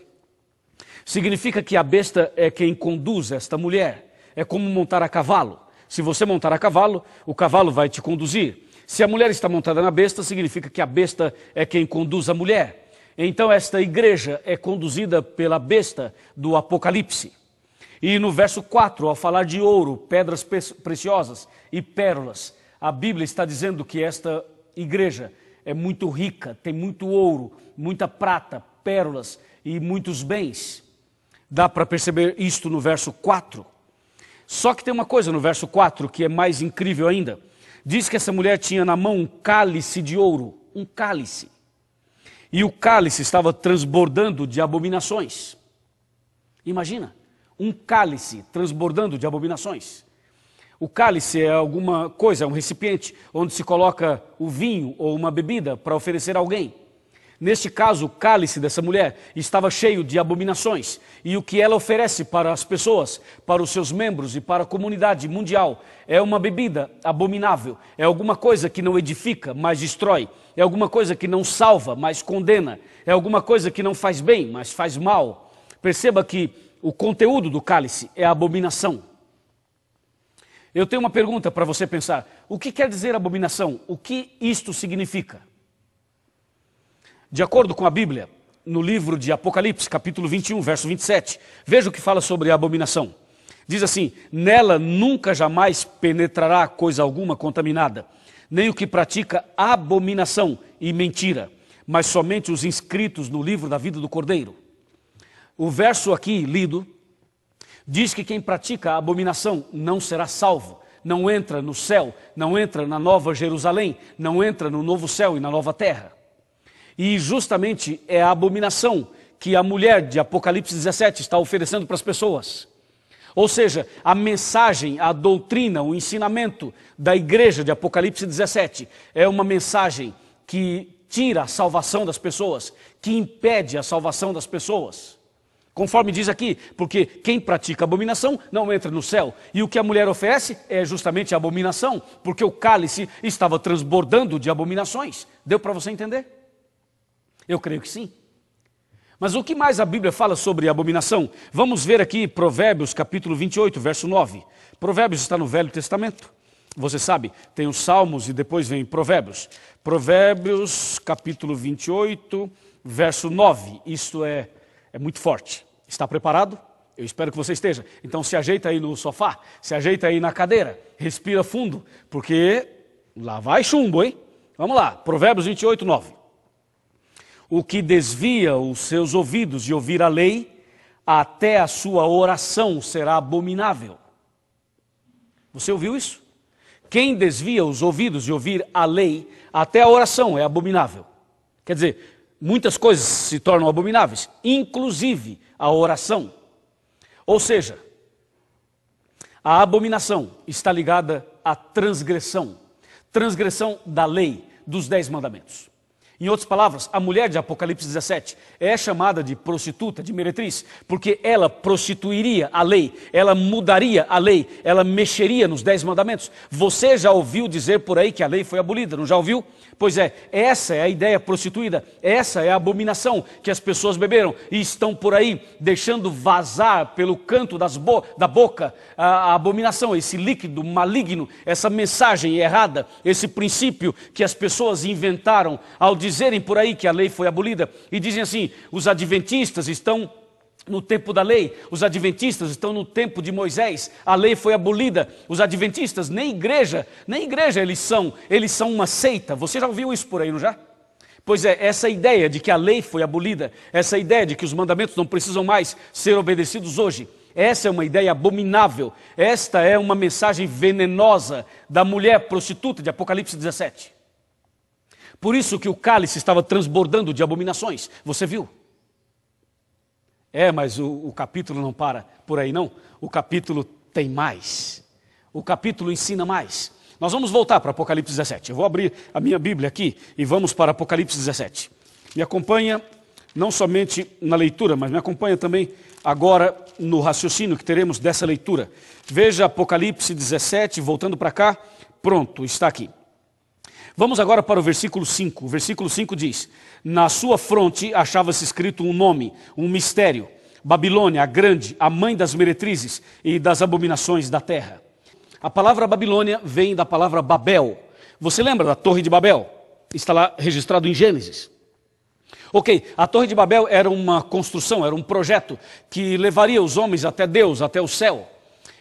significa que a besta é quem conduz esta mulher. É como montar a cavalo. Se você montar a cavalo, o cavalo vai te conduzir. Se a mulher está montada na besta, significa que a besta é quem conduz a mulher. Então esta igreja é conduzida pela besta do Apocalipse. E no verso 4, ao falar de ouro, pedras preciosas e pérolas, a Bíblia está dizendo que esta igreja é muito rica, tem muito ouro, muita prata, pérolas e muitos bens. Dá para perceber isto no verso 4. Só que tem uma coisa no verso 4 que é mais incrível ainda. Diz que essa mulher tinha na mão um cálice de ouro, um cálice. E o cálice estava transbordando de abominações. Imagina, um cálice transbordando de abominações. O cálice é alguma coisa, é um recipiente onde se coloca o vinho ou uma bebida para oferecer a alguém. Neste caso, o cálice dessa mulher estava cheio de abominações, e o que ela oferece para as pessoas, para os seus membros e para a comunidade mundial é uma bebida abominável, é alguma coisa que não edifica, mas destrói, é alguma coisa que não salva, mas condena, é alguma coisa que não faz bem, mas faz mal. Perceba que o conteúdo do cálice é a abominação. Eu tenho uma pergunta para você pensar: o que quer dizer abominação? O que isto significa? De acordo com a Bíblia, no livro de Apocalipse, capítulo 21, verso 27, veja o que fala sobre a abominação. Diz assim: nela nunca jamais penetrará coisa alguma contaminada, nem o que pratica abominação e mentira, mas somente os inscritos no livro da vida do Cordeiro. O verso aqui lido diz que quem pratica a abominação não será salvo, não entra no céu, não entra na nova Jerusalém, não entra no novo céu e na nova terra. E justamente é a abominação que a mulher de Apocalipse 17 está oferecendo para as pessoas. Ou seja, a mensagem, a doutrina, o ensinamento da igreja de Apocalipse 17 é uma mensagem que tira a salvação das pessoas, que impede a salvação das pessoas. Conforme diz aqui, porque quem pratica abominação não entra no céu. E o que a mulher oferece é justamente a abominação, porque o cálice estava transbordando de abominações. Deu para você entender? Eu creio que sim. Mas o que mais a Bíblia fala sobre abominação? Vamos ver aqui Provérbios capítulo 28, verso 9. Provérbios está no Velho Testamento. Você sabe, tem os Salmos e depois vem Provérbios. Provérbios capítulo 28, verso 9. Isto é muito forte. Está preparado? Eu espero que você esteja. Então se ajeita aí no sofá, se ajeita aí na cadeira, respira fundo, porque lá vai chumbo, hein? Vamos lá, Provérbios 28, 9. O que desvia os seus ouvidos de ouvir a lei, até a sua oração será abominável. Você ouviu isso? Quem desvia os ouvidos de ouvir a lei, até a oração é abominável. Quer dizer, muitas coisas se tornam abomináveis, inclusive a oração. Ou seja, a abominação está ligada à transgressão da lei, dos 10 mandamentos. Em outras palavras, a mulher de Apocalipse 17 é chamada de prostituta, de meretriz, porque ela prostituiria a lei, ela mudaria a lei, ela mexeria nos 10 mandamentos. Você já ouviu dizer por aí que a lei foi abolida, não já ouviu? Pois é, essa é a ideia prostituída, essa é a abominação que as pessoas beberam e estão por aí deixando vazar pelo canto da boca a abominação, esse líquido maligno, essa mensagem errada, esse princípio que as pessoas inventaram ao dizerem por aí que a lei foi abolida. E dizem assim: os adventistas estão no tempo da lei, os adventistas estão no tempo de Moisés, a lei foi abolida. Os adventistas nem igreja eles são uma seita. Você já ouviu isso por aí, não já? Pois é, essa ideia de que a lei foi abolida, essa ideia de que os mandamentos não precisam mais ser obedecidos hoje, essa é uma ideia abominável. Esta é uma mensagem venenosa da mulher prostituta de Apocalipse 17. Por isso que o cálice estava transbordando de abominações. Você viu? Mas o capítulo não para por aí não. O capítulo tem mais. O capítulo ensina mais. Nós vamos voltar para Apocalipse 17. Eu vou abrir a minha Bíblia aqui e vamos para Apocalipse 17. Me acompanha não somente na leitura, mas me acompanha também agora no raciocínio que teremos dessa leitura. Veja Apocalipse 17, voltando para cá. Pronto, está aqui. Vamos agora para o versículo 5. O versículo 5 diz: na sua fronte achava-se escrito um nome, um mistério: Babilônia, a grande, a mãe das meretrizes e das abominações da terra. A palavra Babilônia vem da palavra Babel. Você lembra da Torre de Babel? Está lá registrado em Gênesis. Ok, a Torre de Babel era uma construção, era um projeto que levaria os homens até Deus, até o céu.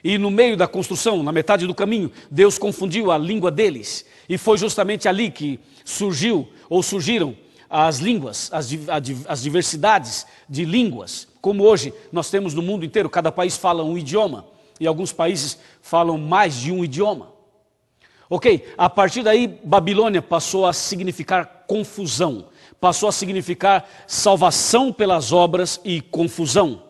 E no meio da construção, na metade do caminho, Deus confundiu a língua deles. E foi justamente ali que surgiram as línguas, as diversidades de línguas. Como hoje nós temos no mundo inteiro, cada país fala um idioma. E alguns países falam mais de um idioma. Ok, a partir daí Babilônia passou a significar confusão. Passou a significar salvação pelas obras e confusão.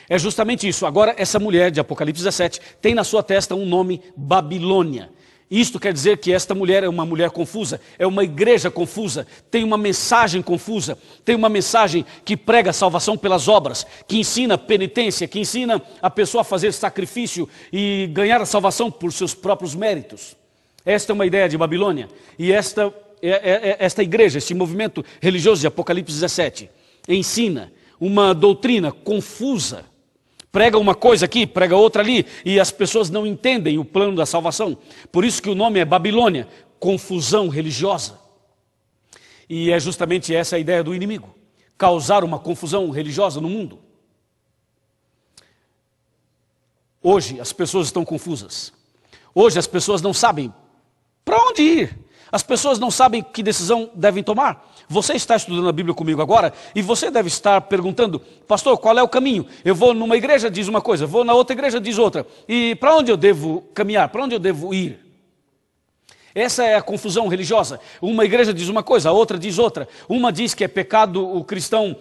É justamente isso. Agora essa mulher de Apocalipse 17 tem na sua testa um nome Babilônia. Isto quer dizer que esta mulher é uma mulher confusa, é uma igreja confusa, tem uma mensagem confusa, tem uma mensagem que prega a salvação pelas obras, que ensina penitência, que ensina a pessoa a fazer sacrifício e ganhar a salvação por seus próprios méritos. Esta é uma ideia de Babilônia, e esta igreja, este movimento religioso de Apocalipse 17, ensina uma doutrina confusa. Prega uma coisa aqui, prega outra ali, e as pessoas não entendem o plano da salvação. Por isso que o nome é Babilônia, confusão religiosa. E é justamente essa a ideia do inimigo, causar uma confusão religiosa no mundo. Hoje as pessoas estão confusas. Hoje as pessoas não sabem para onde ir. As pessoas não sabem que decisão devem tomar. Você está estudando a Bíblia comigo agora e você deve estar perguntando: pastor, qual é o caminho? Eu vou numa igreja, diz uma coisa, vou na outra igreja, diz outra. E para onde eu devo caminhar? Para onde eu devo ir? Essa é a confusão religiosa. Uma igreja diz uma coisa, a outra diz outra. Uma diz que é pecado o cristão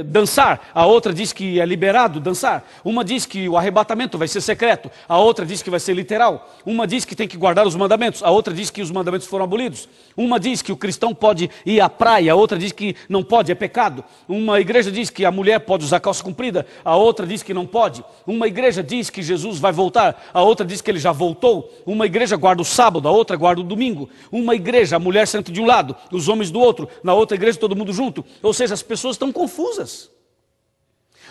dançar, a outra diz que é liberado dançar. Uma diz que o arrebatamento vai ser secreto, a outra diz que vai ser literal. Uma diz que tem que guardar os mandamentos, a outra diz que os mandamentos foram abolidos. Uma diz que o cristão pode ir à praia, a outra diz que não pode, é pecado. Uma igreja diz que a mulher pode usar calça comprida, a outra diz que não pode. Uma igreja diz que Jesus vai voltar, a outra diz que ele já voltou. Uma igreja guarda o sábado, a outra guarda o domingo. Uma igreja, a mulher senta de um lado, os homens do outro, na outra igreja todo mundo junto. Ou seja, as pessoas estão confusas.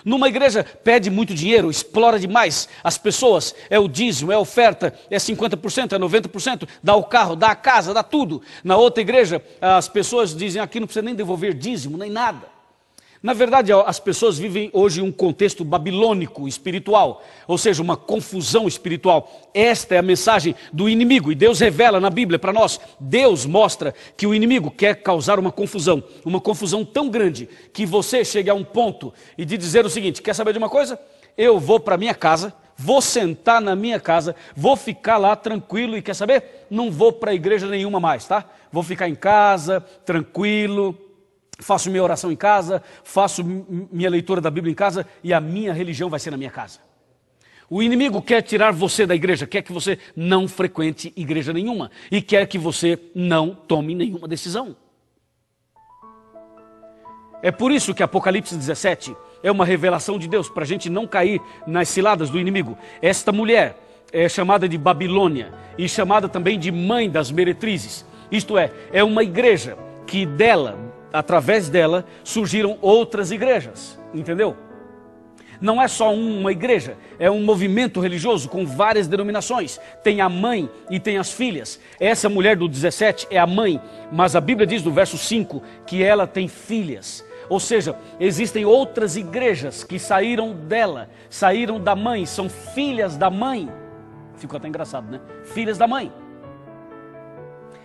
Numa igreja pede muito dinheiro, explora demais as pessoas, é o dízimo, é a oferta, é 50%, é 90%, dá o carro, dá a casa, dá tudo. Na outra igreja as pessoas dizem: aqui não precisa nem devolver dízimo, nem nada. Na verdade, as pessoas vivem hoje um contexto babilônico espiritual, ou seja, uma confusão espiritual. Esta é a mensagem do inimigo, e Deus revela na Bíblia para nós. Deus mostra que o inimigo quer causar uma confusão tão grande, que você chegue a um ponto e de dizer o seguinte: quer saber de uma coisa? Eu vou para minha casa, vou sentar na minha casa, vou ficar lá tranquilo, e quer saber? Não vou para a igreja nenhuma mais, tá? Vou ficar em casa, tranquilo, faço minha oração em casa, faço minha leitura da Bíblia em casa, e a minha religião vai ser na minha casa. O inimigo quer tirar você da igreja, quer que você não frequente igreja nenhuma, e quer que você não tome nenhuma decisão. É por isso que Apocalipse 17 é uma revelação de Deus, para a gente não cair nas ciladas do inimigo. Esta mulher é chamada de Babilônia, e chamada também de mãe das meretrizes. Isto é uma igreja que através dela surgiram outras igrejas, entendeu? Não é só uma igreja, é um movimento religioso com várias denominações. Tem a mãe e tem as filhas. Essa mulher do 17 é a mãe, mas a Bíblia diz no verso 5 que ela tem filhas. Ou seja, existem outras igrejas que saíram dela, saíram da mãe, são filhas da mãe. Ficou até engraçado, né? Filhas da mãe.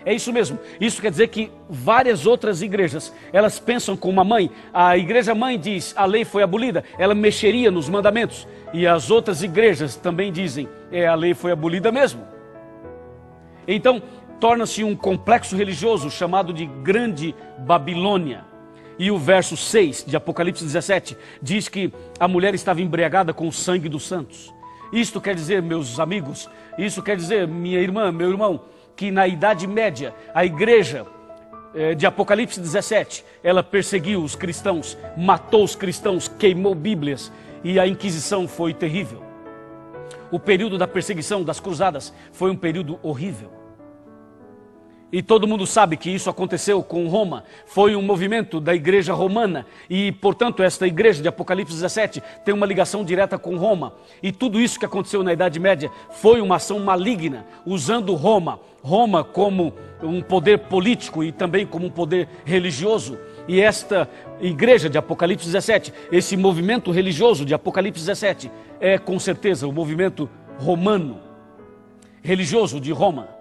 É isso mesmo. Isso quer dizer que várias outras igrejas, elas pensam como a mãe. A igreja mãe diz: a lei foi abolida, ela mexeria nos mandamentos. E as outras igrejas também dizem: a lei foi abolida mesmo. Então, torna-se um complexo religioso chamado de Grande Babilônia. E o verso 6 de Apocalipse 17 diz que a mulher estava embriagada com o sangue dos santos. Isto quer dizer, meus amigos, isso quer dizer, minha irmã, meu irmão, que na Idade Média, a igreja de Apocalipse 17, ela perseguiu os cristãos, matou os cristãos, queimou Bíblias, e a Inquisição foi terrível. O período da perseguição das cruzadas foi um período horrível. E todo mundo sabe que isso aconteceu com Roma, foi um movimento da igreja romana, e portanto esta igreja de Apocalipse 17 tem uma ligação direta com Roma, e tudo isso que aconteceu na Idade Média foi uma ação maligna, usando Roma como um poder político e também como um poder religioso. E esta igreja de Apocalipse 17, esse movimento religioso de Apocalipse 17, é com certeza o movimento romano, religioso de Roma.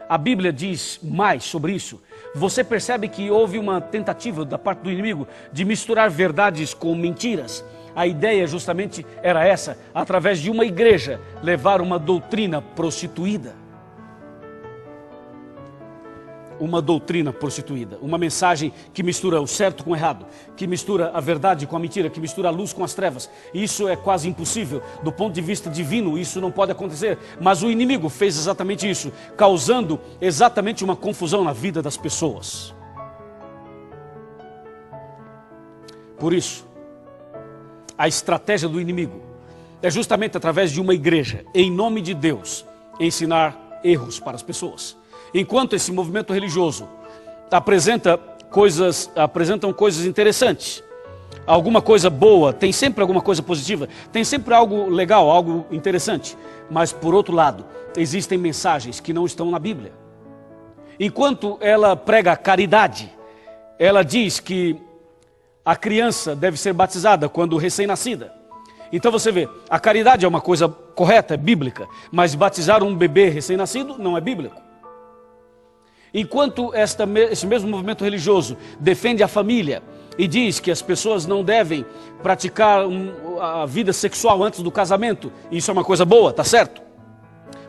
A Bíblia diz mais sobre isso. Você percebe que houve uma tentativa da parte do inimigo de misturar verdades com mentiras. A ideia justamente era essa: através de uma igreja, levar uma doutrina prostituída. uma doutrina prostituída, uma mensagem que mistura o certo com o errado, que mistura a verdade com a mentira, que mistura a luz com as trevas. Isso é quase impossível. Do ponto de vista divino, isso não pode acontecer. Mas o inimigo fez exatamente isso, causando exatamente uma confusão na vida das pessoas. Por isso, a estratégia do inimigo é justamente através de uma igreja, em nome de Deus, ensinar erros para as pessoas. Enquanto esse movimento religioso apresentam coisas interessantes, alguma coisa boa, tem sempre alguma coisa positiva, tem sempre algo legal, algo interessante. Mas, por outro lado, existem mensagens que não estão na Bíblia. Enquanto ela prega a caridade, ela diz que a criança deve ser batizada quando recém-nascida. Então você vê, a caridade é uma coisa correta, é bíblica, mas batizar um bebê recém-nascido não é bíblico. Enquanto esse mesmo movimento religioso defende a família e diz que as pessoas não devem praticar a vida sexual antes do casamento, isso é uma coisa boa, tá certo?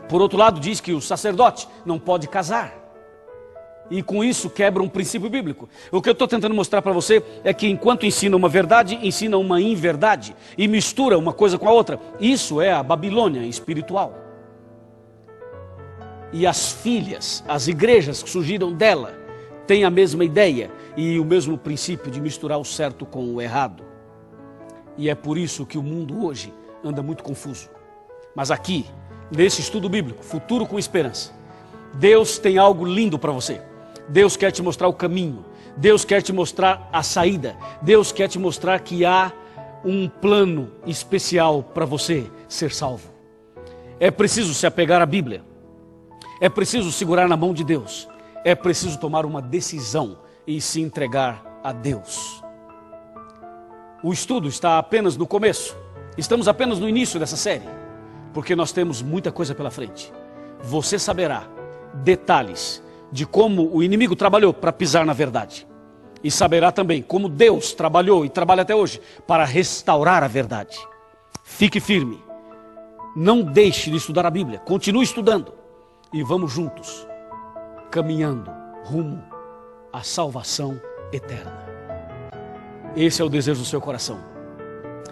Por outro lado, diz que o sacerdote não pode casar. E com isso quebra um princípio bíblico. O que eu estou tentando mostrar para você é que enquanto ensina uma verdade, ensina uma inverdade e mistura uma coisa com a outra. Isso é a Babilônia espiritual. E as filhas, as igrejas que surgiram dela, têm a mesma ideia e o mesmo princípio de misturar o certo com o errado. E é por isso que o mundo hoje anda muito confuso. Mas aqui, nesse estudo bíblico, Futuro com Esperança, Deus tem algo lindo para você. Deus quer te mostrar o caminho. Deus quer te mostrar a saída. Deus quer te mostrar que há um plano especial para você ser salvo. É preciso se apegar à Bíblia. É preciso segurar na mão de Deus. É preciso tomar uma decisão e se entregar a Deus. O estudo está apenas no começo. Estamos apenas no início dessa série, porque nós temos muita coisa pela frente. Você saberá detalhes de como o inimigo trabalhou para pisar na verdade. E saberá também como Deus trabalhou e trabalha até hoje para restaurar a verdade. Fique firme. Não deixe de estudar a Bíblia. Continue estudando. E vamos juntos, caminhando rumo à salvação eterna. Esse é o desejo do seu coração.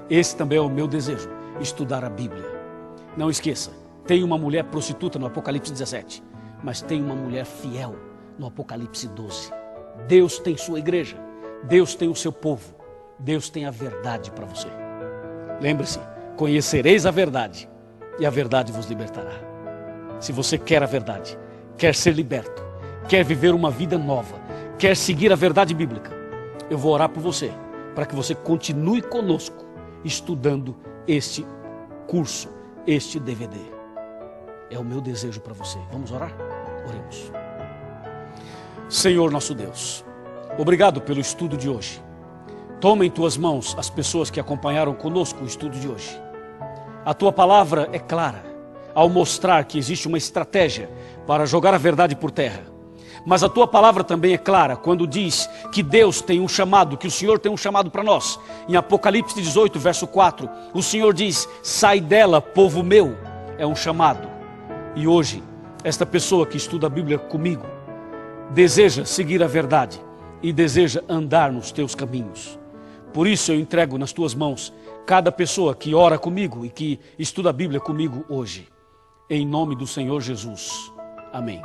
Esse também é o meu desejo, estudar a Bíblia. Não esqueça, tem uma mulher prostituta no Apocalipse 17, mas tem uma mulher fiel no Apocalipse 12. Deus tem sua igreja, Deus tem o seu povo, Deus tem a verdade para você. Lembre-se, conhecereis a verdade e a verdade vos libertará. Se você quer a verdade, quer ser liberto, quer viver uma vida nova, quer seguir a verdade bíblica, eu vou orar por você, para que você continue conosco, estudando este curso, este DVD. É o meu desejo para você. Vamos orar? Oremos. Senhor nosso Deus, obrigado pelo estudo de hoje. Toma em tuas mãos as pessoas que acompanharam conosco o estudo de hoje. A tua palavra é clara ao mostrar que existe uma estratégia para jogar a verdade por terra. Mas a tua palavra também é clara quando diz que Deus tem um chamado, que o Senhor tem um chamado para nós. Em Apocalipse 18, verso 4, o Senhor diz: sai dela, povo meu. É um chamado. E hoje, esta pessoa que estuda a Bíblia comigo, deseja seguir a verdade e deseja andar nos teus caminhos. Por isso eu entrego nas tuas mãos cada pessoa que ora comigo e que estuda a Bíblia comigo hoje. Em nome do Senhor Jesus. Amém.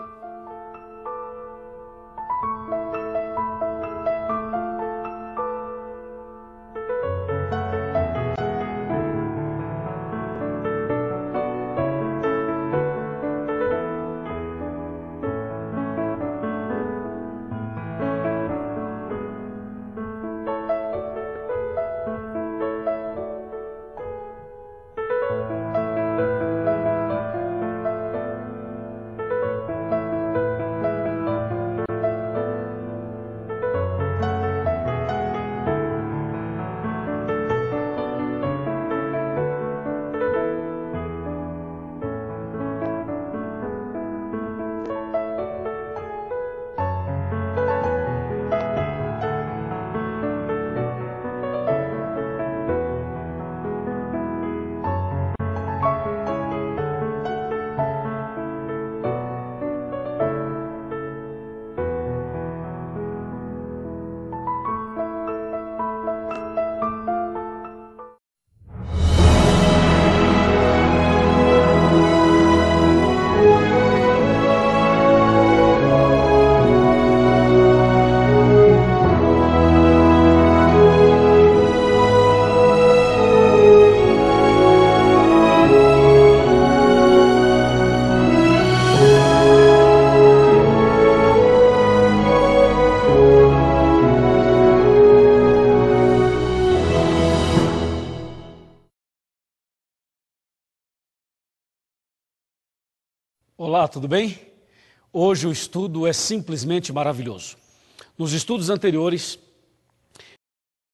Olá, tudo bem? Hoje o estudo é simplesmente maravilhoso. Nos estudos anteriores,